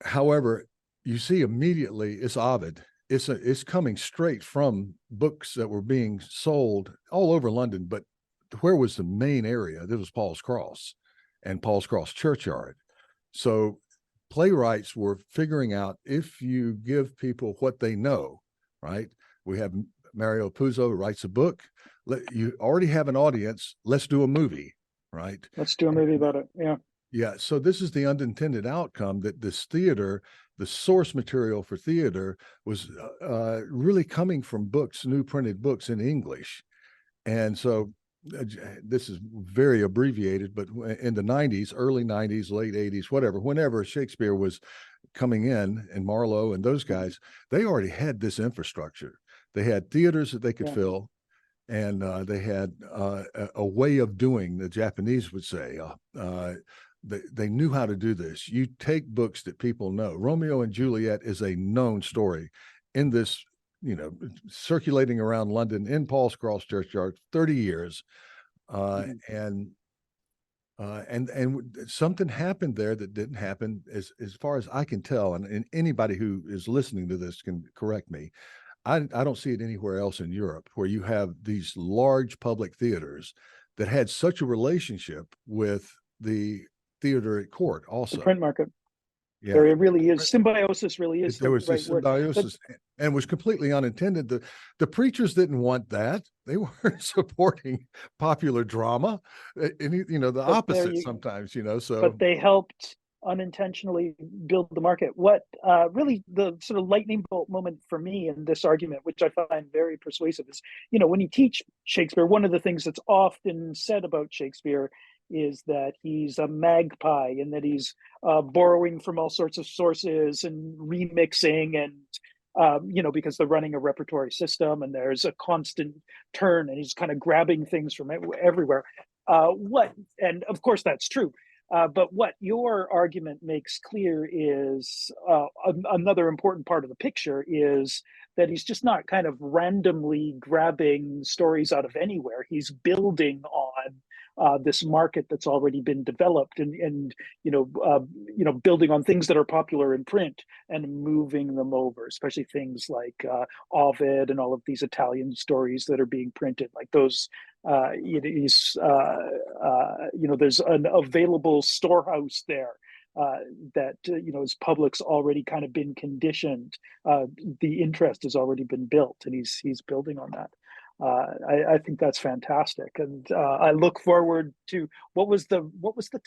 S2: However, you see immediately it's Ovid. It's coming straight from books that were being sold all over London, but where was the main area? This was Paul's Cross and Paul's Cross Churchyard. So playwrights were figuring out, if you give people what they know, right? We have Mario Puzo who writes a book. You already have an audience. Let's do a movie, right?
S1: Let's do a movie about it. Yeah.
S2: Yeah. So this is the unintended outcome, that this theater, the source material for theater, was really coming from books, new printed books in English. And so this is very abbreviated, but in the 90s, early 90s, late 80s, whatever, whenever Shakespeare was coming in, and Marlowe and those guys, they already had this infrastructure. They had theaters that they could fill, and they had a way of doing, the Japanese would say, they knew how to do this. You take books that people know. Romeo and Juliet is a known story in this, you know, circulating around London in Paul's Cross Churchyard, 30 years. And something happened there that didn't happen, as far as I can tell. And anybody who is listening to this can correct me. I don't see it anywhere else in Europe, where you have these large public theaters that had such a relationship with the theater at court also.
S1: The print market.
S2: Yeah.
S1: There really is symbiosis. Really is
S2: There
S1: the
S2: was
S1: right
S2: this
S1: word. But
S2: symbiosis and was completely unintended. The preachers didn't want that. They weren't supporting popular drama. And, the
S1: but there
S2: opposite
S1: you
S2: sometimes,
S1: but
S2: so
S1: they helped unintentionally build the market. What really the sort of lightning bolt moment for me in this argument, which I find very persuasive, is when you teach Shakespeare, one of the things that's often said about Shakespeare is that he's a magpie and that he's borrowing from all sorts of sources and remixing and because they're running a repertory system and there's a constant turn and he's kind of grabbing things from everywhere. And of course that's true. But what your argument makes clear is another important part of the picture is that he's just not kind of randomly grabbing stories out of anywhere. He's building on this market that's already been developed and building on things that are popular in print and moving them over, especially things like Ovid and all of these Italian stories that are being printed, like those. There's an available storehouse there that his public's already kind of been conditioned. The interest has already been built, and he's building on that. I think that's fantastic, and I look forward to what was the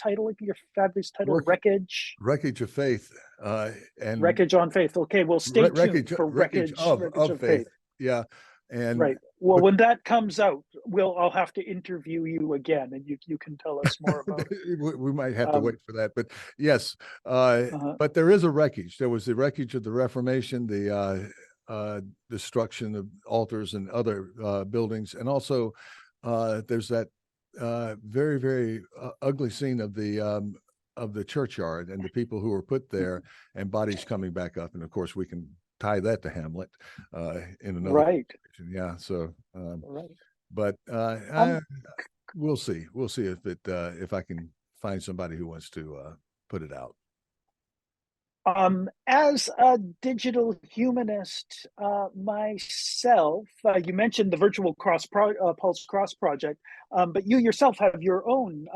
S1: title of your fabulous title?
S2: Wreckage of Faith, and
S1: Wreckage on Faith. Okay, well, stay tuned for
S2: wreckage of Faith. Yeah, and
S1: right. Well, when that comes out, I'll have to interview you again, and you can tell us more about it.
S2: We might have to wait for that, but yes,
S1: Uh-huh.
S2: but there is a wreckage. There was the wreckage of the Reformation, the destruction of altars and other buildings, and also there's that very, very ugly scene of the churchyard and the people who were put there and bodies coming back up. And of course, we can tie that to Hamlet in another
S1: right.
S2: Yeah. So,
S1: Right.
S2: but we'll see. We'll see if I can find somebody who wants to put it out.
S1: As a digital humanist myself, you mentioned the Virtual Pulse Cross project, but you yourself have your own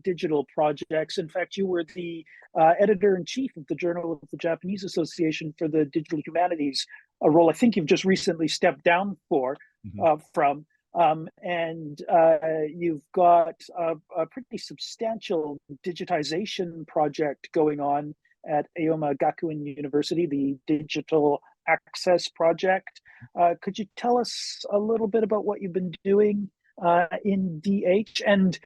S1: digital projects. In fact, you were the editor-in-chief of the Journal of the Japanese Association for the Digital Humanities, a role I think you've just recently stepped down from. And you've got a pretty substantial digitization project going on at Aoyama Gakuin University, the Digital Access Project. Could you tell us a little bit about what you've been doing in DH and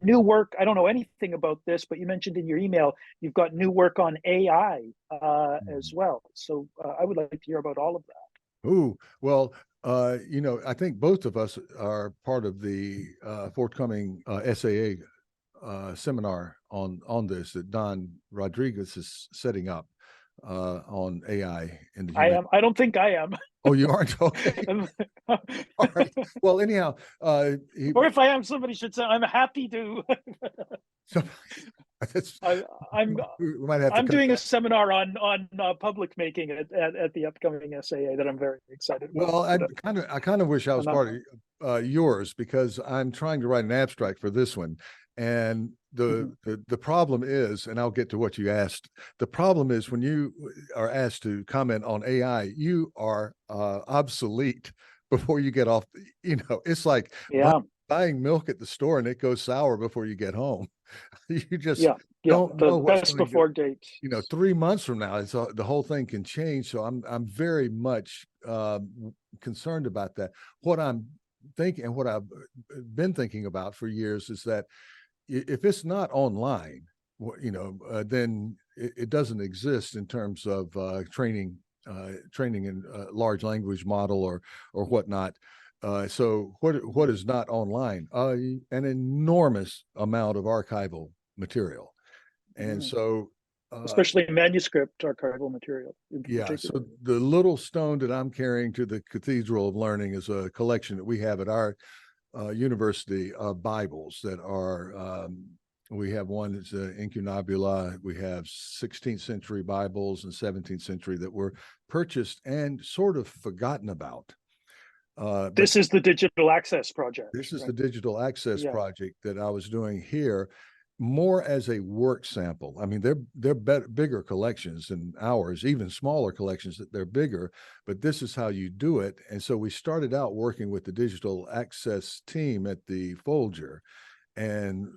S1: new work? I don't know anything about this, but you mentioned in your email you've got new work on AI as well. So I would like to hear about all of that.
S2: Ooh, well, I think both of us are part of the forthcoming SAA seminar on this that Don Rodriguez is setting up on AI in the
S1: I don't think I am.
S2: Oh, you aren't? Okay. All right. Well, anyhow,
S1: or if I am, somebody should say I'm happy to. I'm doing a seminar on public making at the upcoming SAA that I'm very excited about.
S2: Well, I kind of wish I was part of yours, because I'm trying to write an abstract for this one. And the problem is, and I'll get to what you asked, the problem is when you are asked to comment on AI, you are obsolete before you get off. It's like buying milk at the store and it goes sour before you get home. You just don't know what's
S1: best before date.
S2: 3 months from now, the whole thing can change. So I'm very much concerned about that. What I'm thinking and what I've been thinking about for years is that if it's not online, then it doesn't exist in terms of training in a large language model or whatnot. So what is not online? An enormous amount of archival material, and so
S1: especially manuscript archival material.
S2: So the little stone that I'm carrying to the Cathedral of Learning is a collection that we have at our university of Bibles that are. We have one that's incunabula. We have 16th century Bibles and 17th century that were purchased and sort of forgotten about.
S1: This is the Digital Access Project.
S2: This is the Digital Access Project that I was doing here. more as a work sample. I mean, they're bigger collections than ours, even smaller collections. That they're bigger, but this is how you do it. And so we started out working with the digital access team at the Folger, and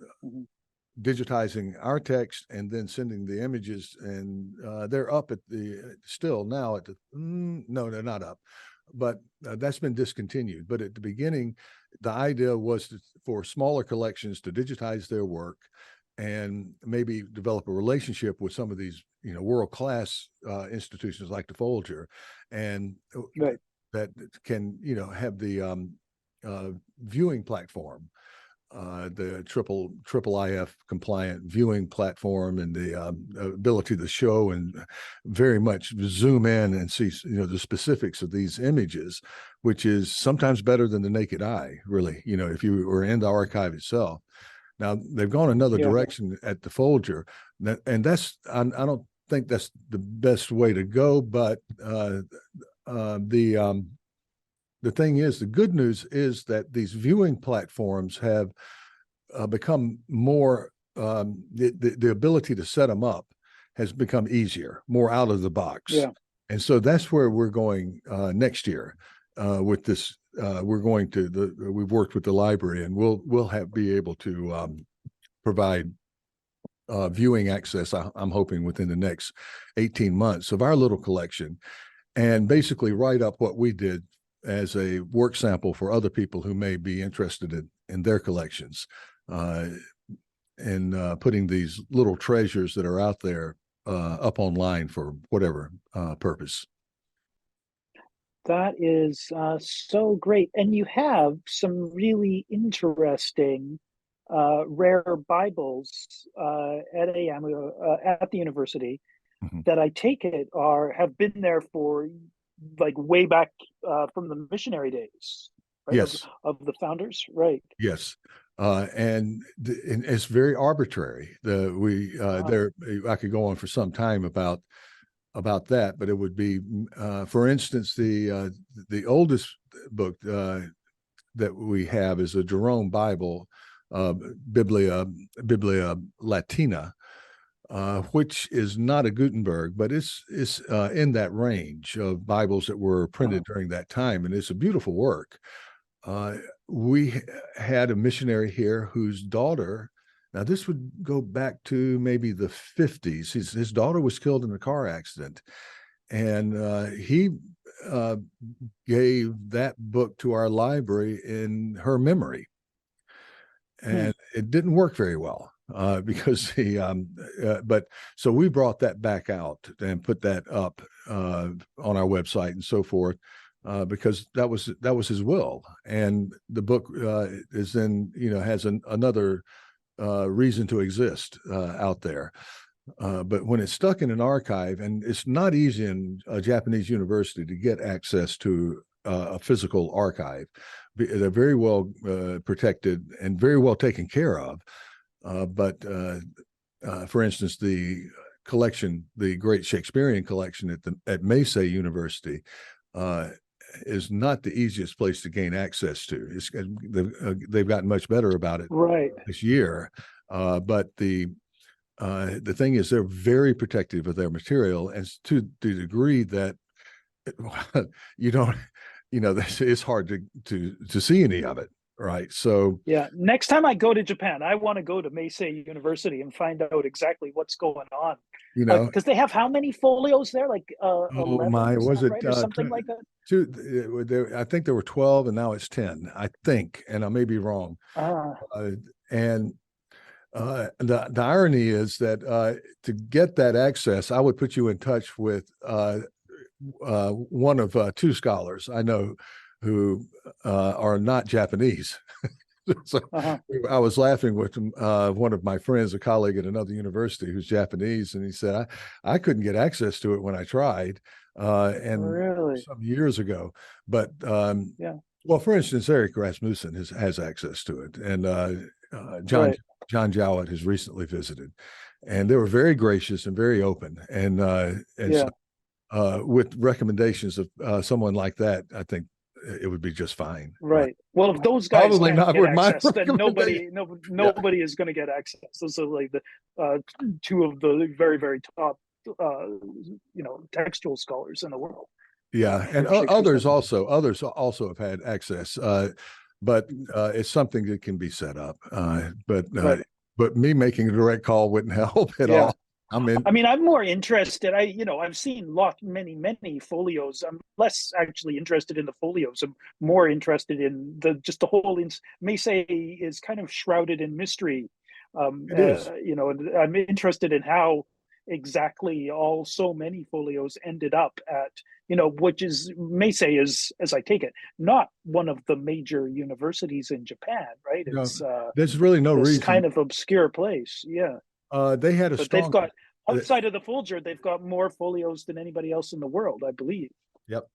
S2: digitizing our text and then sending the images, and they're up at the still now at the no, they're not up, but that's been discontinued. But at the beginning, the idea was for smaller collections to digitize their work and maybe develop a relationship with some of these, world-class institutions like the Folger, and
S1: Right.
S2: that can, have the viewing platform, the triple IF compliant viewing platform, and the ability to show and very much zoom in and see, the specifics of these images, which is sometimes better than the naked eye, really, if you were in the archive itself. Now they've gone another direction at the Folger, and that's, I don't think that's the best way to go, but the thing is, the good news is that these viewing platforms have become more, the ability to set them up has become easier, more out of the box.
S1: Yeah.
S2: And so that's where we're going next year with this. We're going to we've worked with the library, and we'll be able to provide viewing access, I'm hoping within the next 18 months, of our little collection, and basically write up what we did as a work sample for other people who may be interested in their collections, and putting these little treasures that are out there up online for whatever purpose.
S1: That is so great. And you have some really interesting rare Bibles at Aoyama, at the university, that I take it have been there for like way back from the missionary days, right?
S2: Yes.
S1: Of the founders, right?
S2: Yes. And it's very arbitrary. I could go on for some time about that, but it would be, for instance, the oldest book that we have is a Jerome Bible, Biblia Latina, which is not a Gutenberg, but it's in that range of Bibles that were printed during that time, and it's a beautiful work. We had a missionary here whose daughter, now this would go back to maybe the 50s. His daughter was killed in a car accident, and he gave that book to our library in her memory. And it didn't work very well because but so we brought that back out and put that up on our website and so forth. Because that was his will, and the book is then, has another reason to exist out there. But when it's stuck in an archive, and it's not easy in a Japanese university to get access to a physical archive, they're very well protected and very well taken care of. But for instance, the collection, the great Shakespearean collection at Meisei University, is not the easiest place to gain access to. They've gotten much better about it this year, but the thing is, they're very protective of their material, and to the degree that you don't, it's hard to see any of it. Right. So
S1: yeah, next time I go to Japan, I want to go to Meisei University and find out exactly what's going on. Because they have how many folios there? Like 11,
S2: was it
S1: right? Or something like that?
S2: I think there were 12, and now it's 10, I think, and I may be wrong. And the irony is that to get that access, I would put you in touch with one of two scholars I know who are not Japanese. So I was laughing with one of my friends, a colleague at another university who's Japanese, and he said, I couldn't get access to it when I tried, and some years ago. But well, for instance, Eric Rasmussen has access to it, and John Jowett has recently visited, and they were very gracious and very open, and so, with recommendations of someone like that, I think it would be just fine.
S1: Right. Well, if those guys
S2: Probably
S1: can't
S2: not
S1: get
S2: with my
S1: access, then
S2: recommendation. Yeah.
S1: nobody is going to get access. Those are like the two of the very, very top, textual scholars in the world.
S2: Yeah, and
S1: For Shakespeare stuff.
S2: others also have had access, but it's something that can be set up.
S1: Right.
S2: But me making a direct call wouldn't help at
S1: Yeah.
S2: all. I'm in.
S1: I mean, I'm more interested. I've seen many folios. I'm less actually interested in the folios. I'm more interested in the whole. Meisei is kind of shrouded in mystery.
S2: It is.
S1: And I'm interested in how exactly so many folios ended up at, which is Meisei is, as I take it, not one of the major universities in Japan, right? It's
S2: There's really no
S1: this
S2: reason.
S1: kind of obscure place. Yeah.
S2: They had a
S1: But they've
S2: strong.
S1: got, outside of the Folger, they've got more folios than anybody else in the world, I believe.
S2: Yep.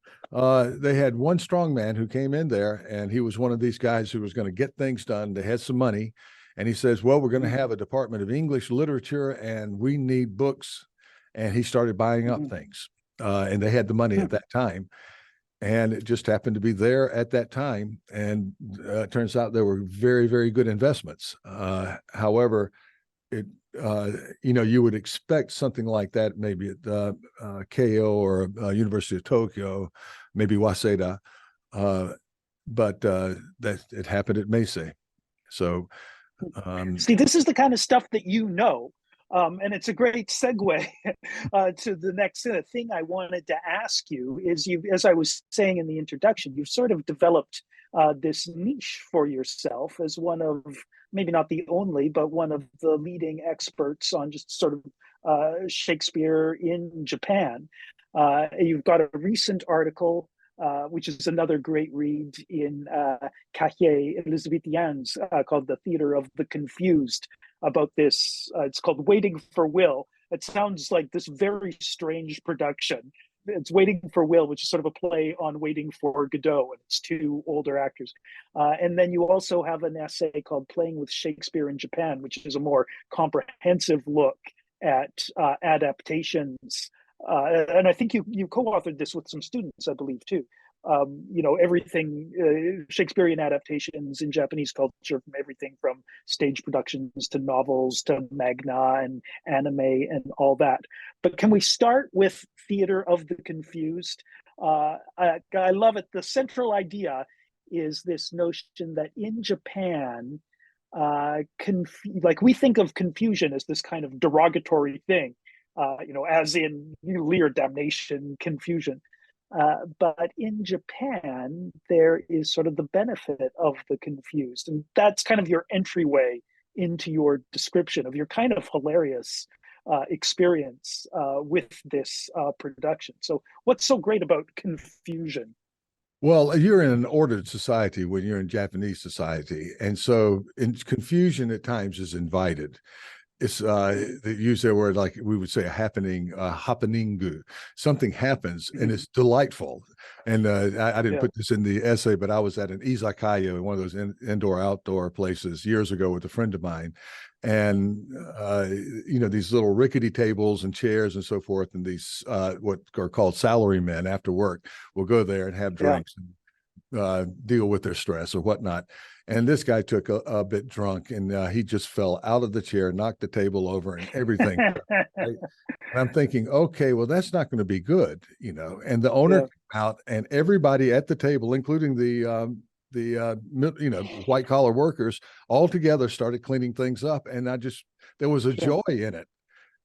S2: They had one strong man who came in there, and he was one of these guys who was going to get things done. They had some money, and he says, "Well, we're going to have a department of English literature, and we need books." And he started buying up things, and they had the money at that time, and it just happened to be there at that time. And it turns out there were very, very good investments. However, it you would expect something like that maybe at Keio or University of Tokyo, maybe Waseda, but that it happened at Meisei. So
S1: See, this is the kind of stuff that and it's a great segue to the next thing I wanted to ask you is as I was saying in the introduction, you've sort of developed this niche for yourself as one of, maybe not the only, but one of the leading experts on just sort of Shakespeare in Japan. You've got a recent article, which is another great read in Cahiers Elizabethians, called The Theater of the Confused, about this. It's called Waiting for Will. It sounds like this very strange production. It's Waiting for Will, which is sort of a play on Waiting for Godot, and it's two older actors. And then you also have an essay called Playing with Shakespeare in Japan, which is a more comprehensive look at adaptations. And I think you co-authored this with some students, I believe, too. Everything Shakespearean adaptations in Japanese culture, from everything from stage productions to novels to manga and anime and all that. But can we start with Theater of the Confused? I love it. The central idea is this notion that in Japan, like we think of confusion as this kind of derogatory thing, as in Lear damnation, confusion. But in Japan, there is sort of the benefit of the confused. And that's kind of your entryway into your description of your kind of hilarious experience with this production. So what's so great about confusion?
S2: well, you're in an ordered society when you're in Japanese society, and so confusion at times is invited. It's they use their word, like we would say, a happeningu. Something happens and it's delightful. And I didn't put this in the essay, but I was at an izakaya, one of those indoor outdoor places years ago with a friend of mine, and these little rickety tables and chairs and so forth, and these what are called salarymen after work will go there and have drinks and deal with their stress or whatnot. And this guy took a bit drunk, and he just fell out of the chair, knocked the table over, and everything. And I'm thinking, okay, well, that's not going to be good, And the owner came out, and everybody at the table, including the white collar workers, all together started cleaning things up, and there was a joy in it.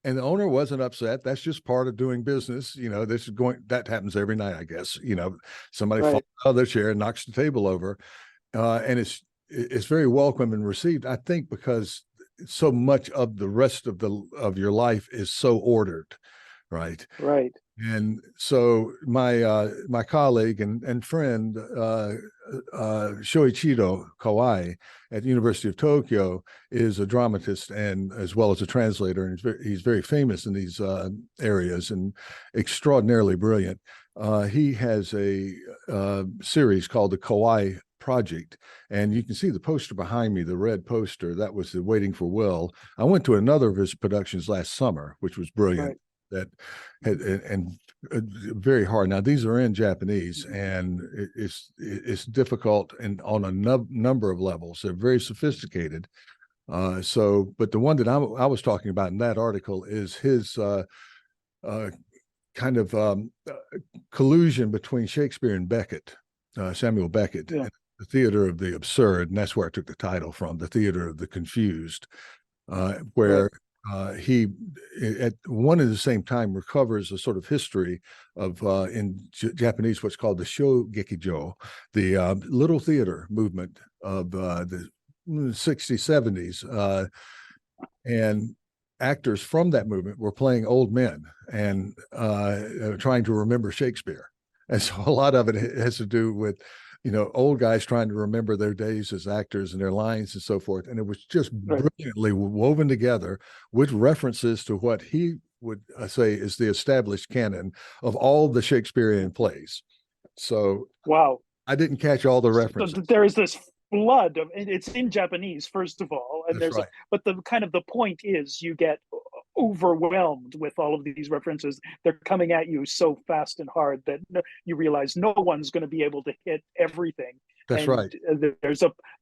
S2: And the owner wasn't upset. That's just part of doing business. That happens every night, I guess. Somebody falls out of their chair and knocks the table over. And it's very welcome and received, I think, because so much of the rest of your life is so ordered, right?
S1: Right.
S2: And so my colleague and friend Shoichiro Kawai at the University of Tokyo is a dramatist and as well as a translator, and he's very famous in these areas and extraordinarily brilliant. He has a series called the Kawai Project, and you can see the poster behind me, the red poster. That was the Waiting for Will. I went to another of his productions last summer, which was brilliant. That had, and very hard. Now these are in Japanese, and it's difficult and on a number of levels. They're very sophisticated. But the one that I was talking about in that article is his kind of collusion between Shakespeare and Beckett, Samuel Beckett,
S1: Yeah.
S2: the theater of the absurd, and that's where I took the title from, the theater of the confused, where he at one and the same time recovers a sort of history of in Japanese what's called the shogekijo, the little theater movement of the 60s, 70s, and actors from that movement were playing old men and trying to remember Shakespeare. And so a lot of it has to do with, old guys trying to remember their days as actors and their lines and so forth. And it was just brilliantly woven together with references to what he would say is the established canon of all the Shakespearean plays. So
S1: wow,
S2: I didn't catch all the references.
S1: So there is this flood of, it's in Japanese, first of all, and
S2: That's
S1: there's but the point is you get overwhelmed with all of these references. They're coming at you so fast and hard that you realize no one's going to be able to hit everything.
S2: That's
S1: and
S2: right.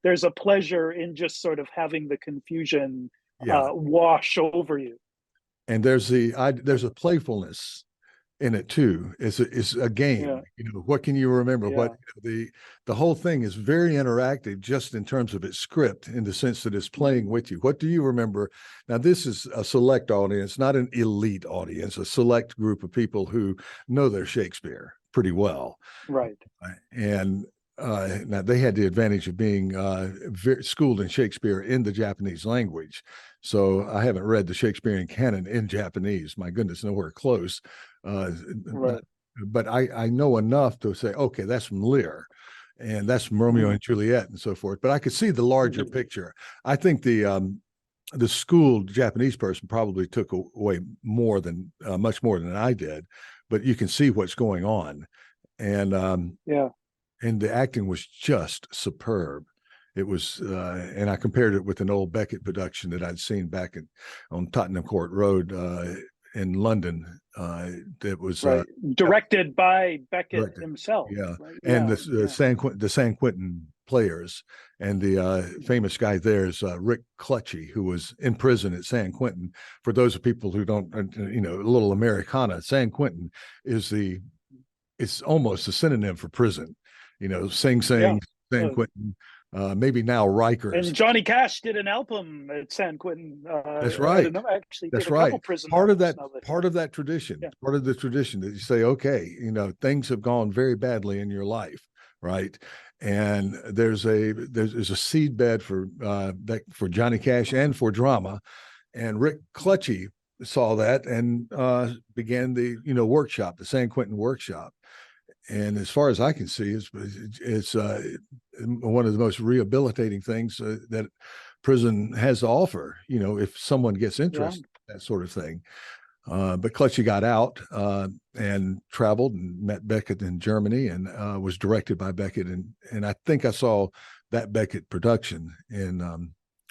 S1: There's a pleasure in just sort of having the confusion wash over you.
S2: And there's a playfulness in it too. It's a game. What can you remember? What the whole thing is very interactive, just in terms of its script, in the sense that it's playing with you. What do you remember? Now, this is a select audience, not an elite audience, a select group of people who know their Shakespeare pretty well.
S1: Right.
S2: And now they had the advantage of being schooled in Shakespeare in the Japanese language. So I haven't read the Shakespearean canon in Japanese. My goodness, nowhere close. But I know enough to say, okay, that's from Lear, and that's from Romeo and Juliet, and so forth. But I could see the larger picture. I think the schooled Japanese person probably took away more than much more than I did. But you can see what's going on, and and the acting was just superb. It was, and I compared it with an old Beckett production that I'd seen back on Tottenham Court Road in London. That was
S1: directed by Beckett himself.
S2: And the San Quentin players, and the famous guy there is Rick Clutchy, who was in prison at San Quentin. For those people who don't, a little Americana, San Quentin it's almost a synonym for prison. Sing Sing, San Quentin. Maybe now Rikers.
S1: And Johnny Cash did an album at San Quentin.
S2: That's right.
S1: That's right.
S2: Part of that tradition. Part of the tradition that you say, okay, things have gone very badly in your life, right? And there's a seed bed for Johnny Cash and for drama. And Rick Clutchy saw that and began the workshop, the San Quentin workshop. And as far as I can see, it's one of the most rehabilitating things that prison has to offer, if someone gets interested in that sort of thing. But Clutchy got out and traveled and met Beckett in Germany, and was directed by Beckett. And I think I saw that Beckett production in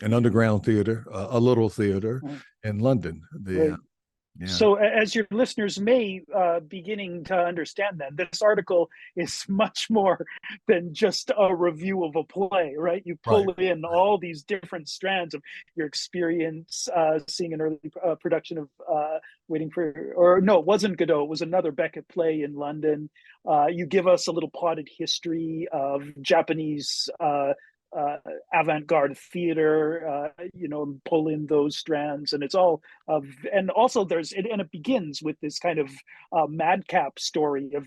S2: an underground theater, a little theater in London.
S1: So as your listeners may beginning to understand that, this article is much more than just a review of a play, right? You pull in all these different strands of your experience seeing an early production of it wasn't Godot, it was another Beckett play in London. You give us a little potted history of Japanese avant-garde theater, pull in those strands, and it's all and also it begins with this kind of madcap story of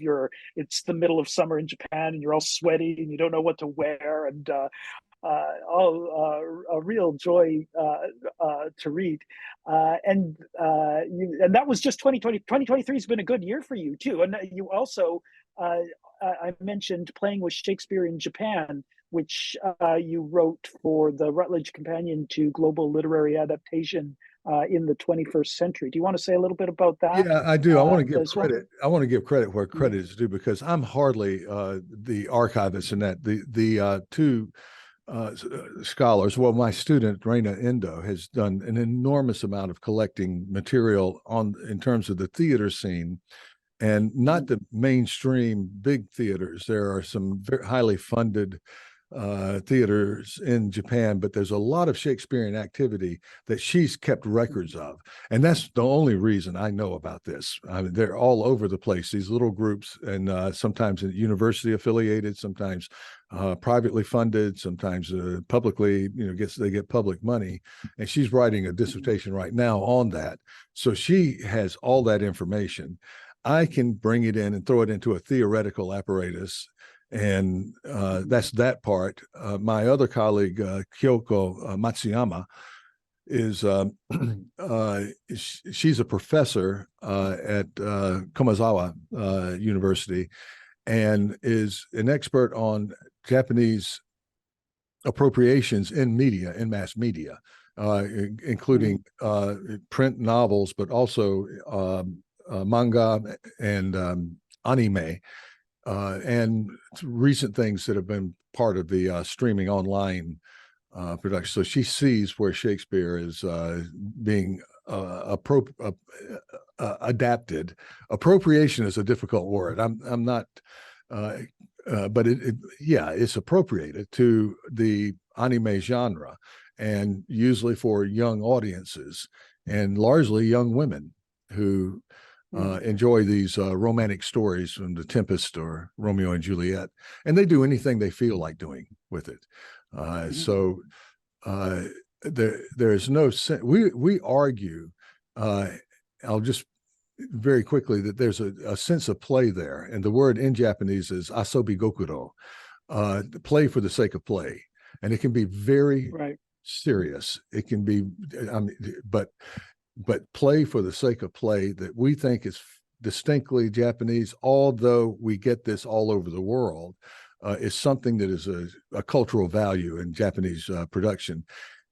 S1: it's the middle of summer in Japan and you're all sweaty and you don't know what to wear, and a real joy to read, and that was just 2020. 2023 has been a good year for you too, and you also I mentioned playing with Shakespeare in Japan, which you wrote for the Routledge Companion to Global Literary Adaptation in the 21st Century. Do you want to say a little bit about that?
S2: Yeah, I do. I want to give credit. I want to give credit where credit is due, because I'm hardly the archivist in that. The two scholars, well, my student Reina Endo has done an enormous amount of collecting material in terms of the theater scene and not the mainstream big theaters. There are some very highly funded theaters in Japan, but there's a lot of Shakespearean activity that she's kept records of. And that's the only reason I know about this. I mean, they're all over the place, these little groups, and sometimes university affiliated, sometimes privately funded, sometimes publicly, they get public money. And she's writing a dissertation right now on that. So she has all that information. I can bring it in and throw it into a theoretical apparatus, and that's that part. My other colleague, Kyoko Matsuyama, is she's a professor at Komazawa University, and is an expert on Japanese appropriations in media, in mass media, including print novels, but also manga and anime. And recent things that have been part of the streaming online production. So she sees where Shakespeare is being adapted. Appropriation is a difficult word. I'm not, but it's appropriated to the anime genre, and usually for young audiences, and largely young women who enjoy these romantic stories from The Tempest or Romeo and Juliet, and they do anything they feel like doing with it. So there's no sense. We argue. I'll just very quickly that there's a sense of play there, and the word in Japanese is asobi gokuro, play for the sake of play, and it can be very serious. It can be, but play for the sake of play that we think is distinctly Japanese, although we get this all over the world, is something that is a cultural value in Japanese production,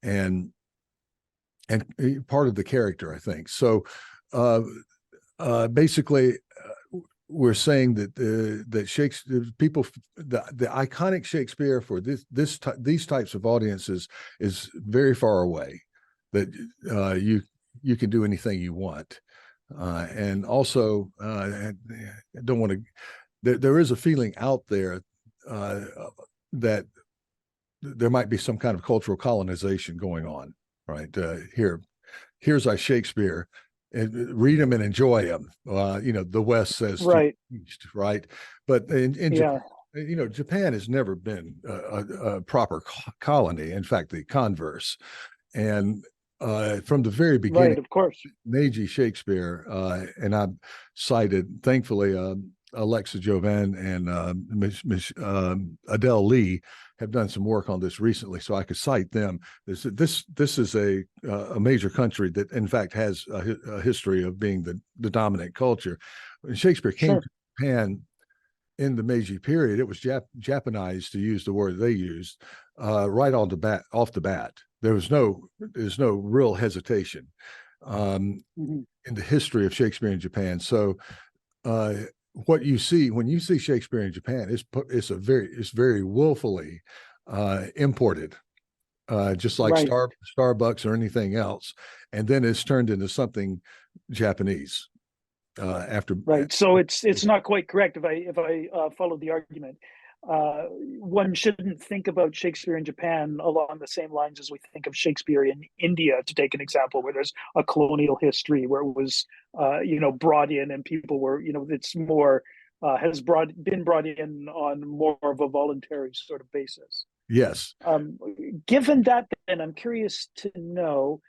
S2: and part of the character, I think. So basically, we're saying that that Shakespeare people, the iconic Shakespeare for these types of audiences is very far away. That you can do anything you want, and also I don't want to. There is a feeling out there that there might be some kind of cultural colonization going on. Right here's our Shakespeare, and read them and enjoy them. The West says
S1: right,
S2: East, right? But in Japan, Japan has never been a proper colony. In fact, the converse. And from the very beginning,
S1: right, of course,
S2: Meiji Shakespeare, and I cited, thankfully, Alexa Jovan and Adele Lee have done some work on this recently, so I could cite them. This is a major country that, in fact, has a history of being the dominant culture. When Shakespeare came to Japan in the Meiji period, it was Japanized, to use the word they used, right off the bat. There's no real hesitation in the history of Shakespeare in Japan. So what you see when you see Shakespeare in Japan is very willfully imported, just like Starbucks or anything else, and then it's turned into something Japanese after.
S1: Right. So it's not quite correct if I follow the argument. One shouldn't think about Shakespeare in Japan along the same lines as we think of Shakespeare in India, to take an example, where there's a colonial history where it was, brought in, and people were, it's more been brought in on more of a voluntary sort of basis.
S2: Yes.
S1: Given that, then I'm curious to know.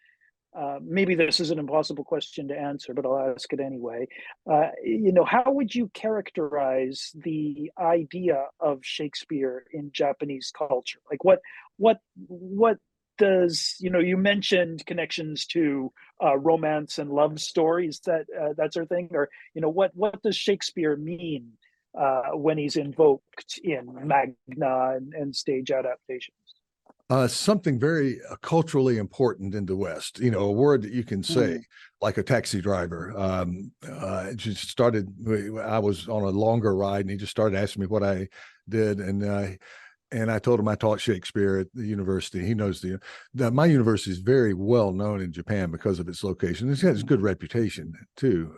S1: Maybe this is an impossible question to answer, but I'll ask it anyway. How would you characterize the idea of Shakespeare in Japanese culture? Like, what does, you mentioned connections to romance and love stories, that sort of thing, or what does Shakespeare mean when he's invoked in Magna and stage adaptations?
S2: Something very culturally important in the West, a word that you can say, like a taxi driver. Just started, I was on a longer ride, and he just started asking me what I did. And I told him I taught Shakespeare at the university. He knows my university is very well known in Japan because of its location. It has a good reputation too.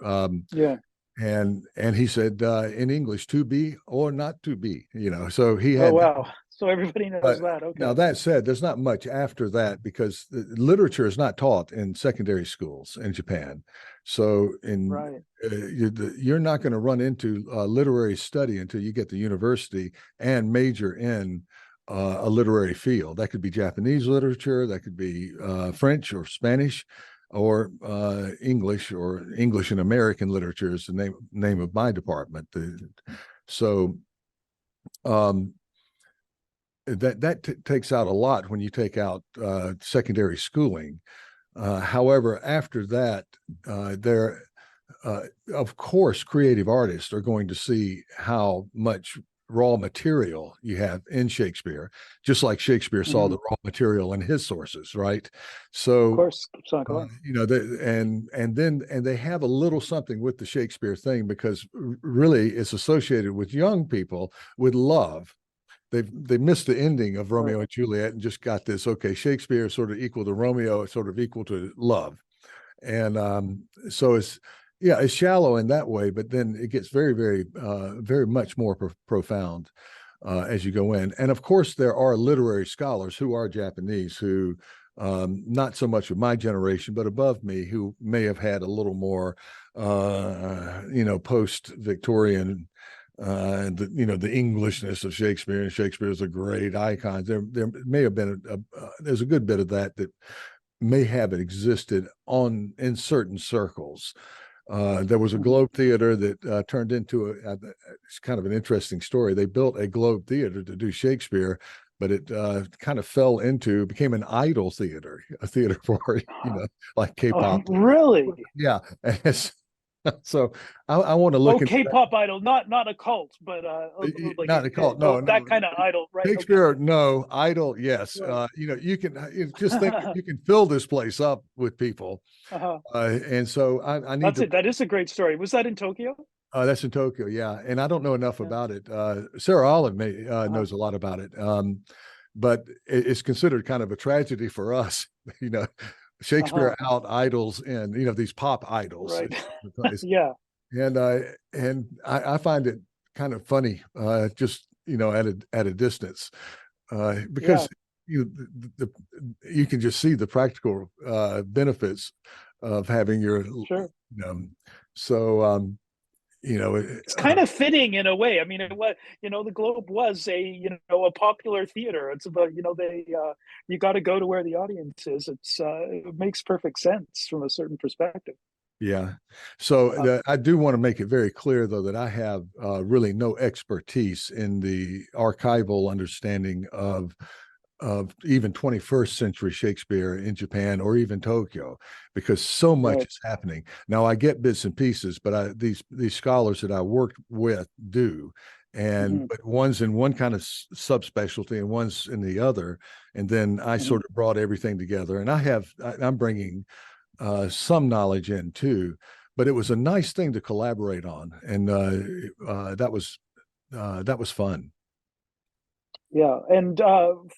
S2: And he said in English, to be or not to be, so he
S1: Oh,
S2: had.
S1: wow. So everybody knows
S2: But
S1: that.
S2: now
S1: Okay.
S2: that said, there's not much after that because the literature is not taught in secondary schools in Japan. So
S1: Right.
S2: you're not going to run into literary study until you get to university and major in a literary field. That could be Japanese literature, that could be French or Spanish, or English, or English and American literature is the name of my department. So um, that takes out a lot when you take out secondary schooling. However, after that, there, of course, creative artists are going to see how much raw material you have in Shakespeare, just like Shakespeare saw
S1: Hmm.
S2: the raw material in his sources, right?
S1: Of
S2: So,
S1: course, keeps on going.
S2: and they have a little something with the Shakespeare thing because really it's associated with young people with love. They missed the ending of
S1: Right.
S2: Romeo and Juliet and just got this. Okay, Shakespeare is sort of equal to Romeo, sort of equal to love, and so it's shallow in that way, but then it gets very, very, very much more profound as you go in. And of course, there are literary scholars who are Japanese who. Not so much of my generation, but above me, who may have had a little more, post-Victorian the Englishness of Shakespeare, and Shakespeare is a great icon. There may have been there's a good bit of that may have existed in certain circles. There was a
S1: Hmm.
S2: Globe Theater that turned into it's kind of an interesting story. They built a Globe Theater to do Shakespeare, but it kind of became an idol theater, a theater for like K-pop.
S1: Really?
S2: Yeah. So I want to look
S1: Oh,
S2: into
S1: K-pop idol, not a cult, but like
S2: not a cult. No,
S1: that
S2: no.
S1: kind of idol, right? Okay.
S2: Shakespeare, no. Idol, yes.
S1: Right.
S2: Just think you can fill this place up with people.
S1: Uh-huh.
S2: And so I need
S1: That's
S2: to.
S1: it. That is a great story. Was that in Tokyo?
S2: That's in Tokyo, yeah. And I don't know enough
S1: Yeah.
S2: about it. Sarah Olive
S1: Uh-huh.
S2: knows a lot about it. But it's considered kind of a tragedy for us, Shakespeare
S1: Uh-huh.
S2: out, idols in, these pop idols.
S1: Right. Yeah.
S2: And I find it kind of funny, just at a distance,
S1: Yeah.
S2: because you can just see the practical benefits of having your
S1: Sure.
S2: so
S1: It's kind of fitting in a way. I mean, it was, the Globe was a popular theater. It's about, you got to go to where the audience is. It makes perfect sense from a certain perspective.
S2: yeah. So
S1: Uh,
S2: I do want to make it very clear, though, that I have really no expertise in the archival understanding of even 21st century Shakespeare in Japan or even Tokyo, because so much
S1: right.
S2: is happening. Now I get bits and pieces, but these scholars that I worked with do.
S1: Hmm.
S2: But one's in one kind of subspecialty and one's in the other. And then I
S1: Hmm.
S2: sort of brought everything together. And I'm bringing some knowledge in too, but it was a nice thing to collaborate on. And that was fun.
S1: Yeah, and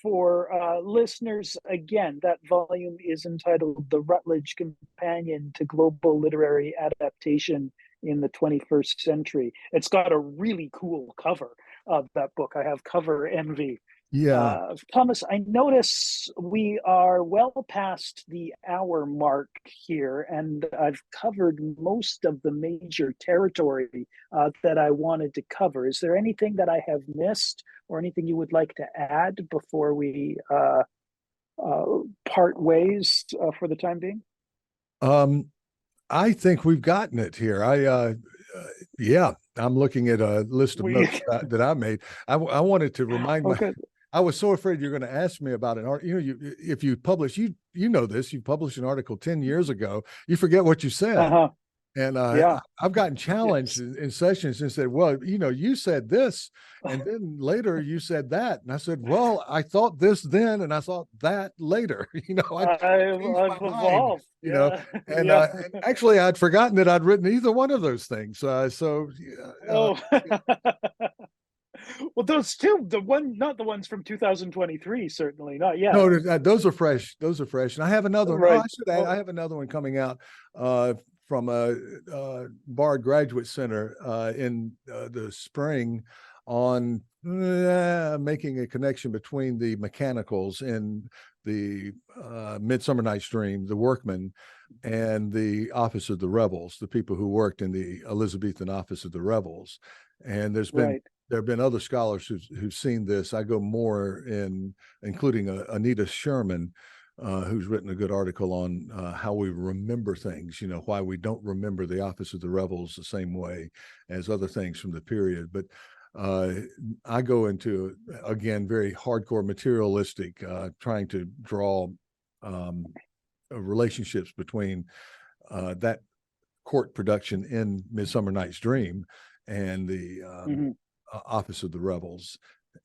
S1: for listeners, again, that volume is entitled "The Rutledge Companion to Global Literary Adaptation in the 21st Century." It's got a really cool cover of that book. I have cover envy.
S2: Yeah.
S1: Thomas, I notice we are well past the hour mark here, and I've covered most of the major territory that I wanted to cover. Is there anything that I have missed or anything you would like to add before we uh, part ways for the time being?
S2: Um, I think we've gotten it here. Yeah, I'm looking at a list of
S1: We,
S2: notes that I made. I wanted to remind
S1: okay.
S2: I was so afraid you're going to ask me about an art. If you publish, you know this, you published an article 10 years ago, you forget what you said.
S1: Uh-huh.
S2: And
S1: Yeah.
S2: I've gotten challenged
S1: Yes.
S2: in sessions and said, well, you said this, and then later you said that. And I said, well, I thought this then, and I thought that later. I changed my
S1: I've
S2: mind,
S1: evolved. Yeah. Yeah.
S2: and actually I'd forgotten that I'd written either one of those things.
S1: Oh. Well, those two, not the ones from 2023, certainly not yet.
S2: no, those are fresh. Those are fresh. And I have another one. Oh,
S1: Right.
S2: I should add, I
S1: Oh,
S2: have another one coming out from a Bard Graduate Center in the spring on making a connection between the mechanicals in the Midsummer Night's Dream, the workmen, and the office of the Revels, the people who worked in the Elizabethan office of the Revels. And there have been other scholars who've seen this. I go more in, including Anita Sherman, who's written a good article on how we remember things, why we don't remember the office of the Revels the same way as other things from the period. But I go into, again, very hardcore materialistic, trying to draw relationships between that court production in Midsummer Night's Dream and the office of the Revels,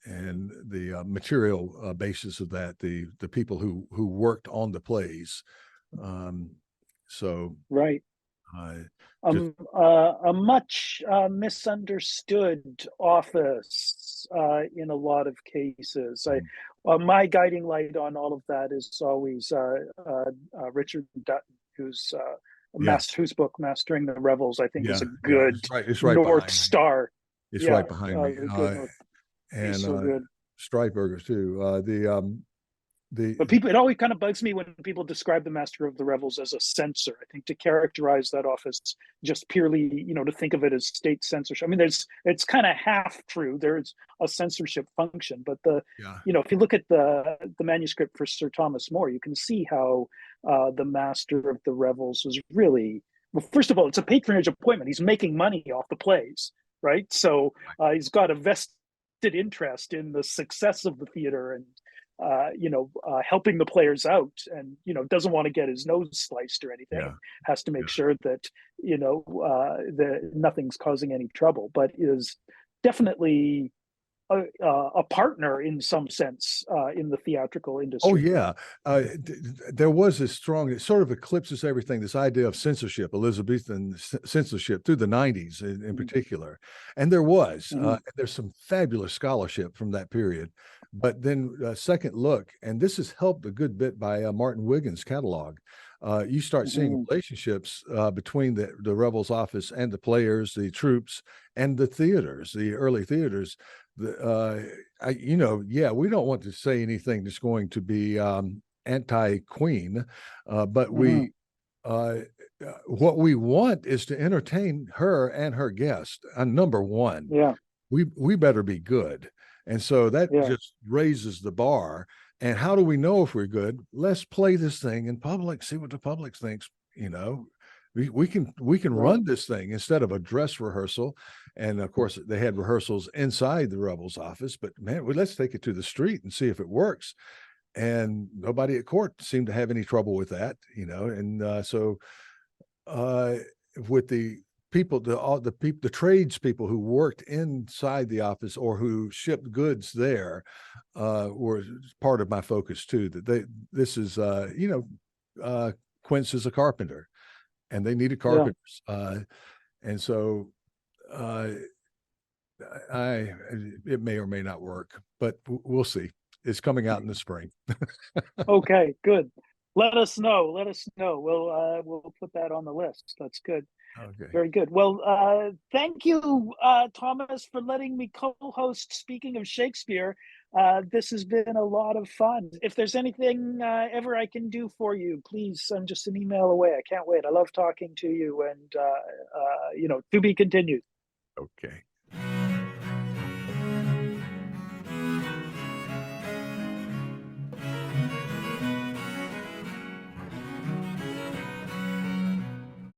S2: and the material basis of that, the people who worked on the plays.
S1: Right. A much misunderstood office in a lot of cases. My guiding light on all of that is always Richard Dutton, who's whose book Mastering the Revels, I think, is a good
S2: it's right
S1: North Star.
S2: It's right behind me. And
S1: so good.
S2: Streitberger too.
S1: But people, it always kind of bugs me when people describe the Master of the Revels as a censor. I think to characterize that office just purely, to think of it as state censorship. I mean, it's kind of half true. There's a censorship function, but if you look at the manuscript for Sir Thomas More, you can see how the Master of the Revels was really, well, first of all, it's a patronage appointment. He's making money off the plays, right? So he's got a vested interest in the success of the theater and helping the players out, and doesn't want to get his nose sliced or anything. Has to make sure that that nothing's causing any trouble, but is definitely a partner in some sense in the theatrical industry.
S2: Oh yeah, there was a strong. It sort of eclipses everything. This idea of censorship, Elizabethan censorship through the '90s in particular, and there was. There's some fabulous scholarship from that period. But then second look, and this is helped a good bit by Martin Wiggins' catalog. You start seeing relationships between the Revels office and the players, the troops, and the theaters, the early theaters. We don't want to say anything that's going to be anti-Queen, but what we want is to entertain her and her guest. Number one, we better be good. And so that just raises the bar. And how do we know if we're good? Let's play this thing in public, see what the public thinks. We can run this thing instead of a dress rehearsal. And of course, they had rehearsals inside the Revels office, but man, let's take it to the street and see if it works. And nobody at court seemed to have any trouble with that, And so with the people, the tradespeople who worked inside the office or who shipped goods there were part of my focus too. That this is Quince is a carpenter, and they needed carpenters, and so it may or may not work, but we'll see. It's coming out in the spring.
S1: Okay, good. Let us know. We'll put that on the list. That's good.
S2: Okay.
S1: Very good. Well, thank you, Thomas, for letting me co-host Speaking of Shakespeare. This has been a lot of fun. If there's anything ever I can do for you, please send just an email away. I can't wait. I love talking to you, and to be continued.
S2: Okay.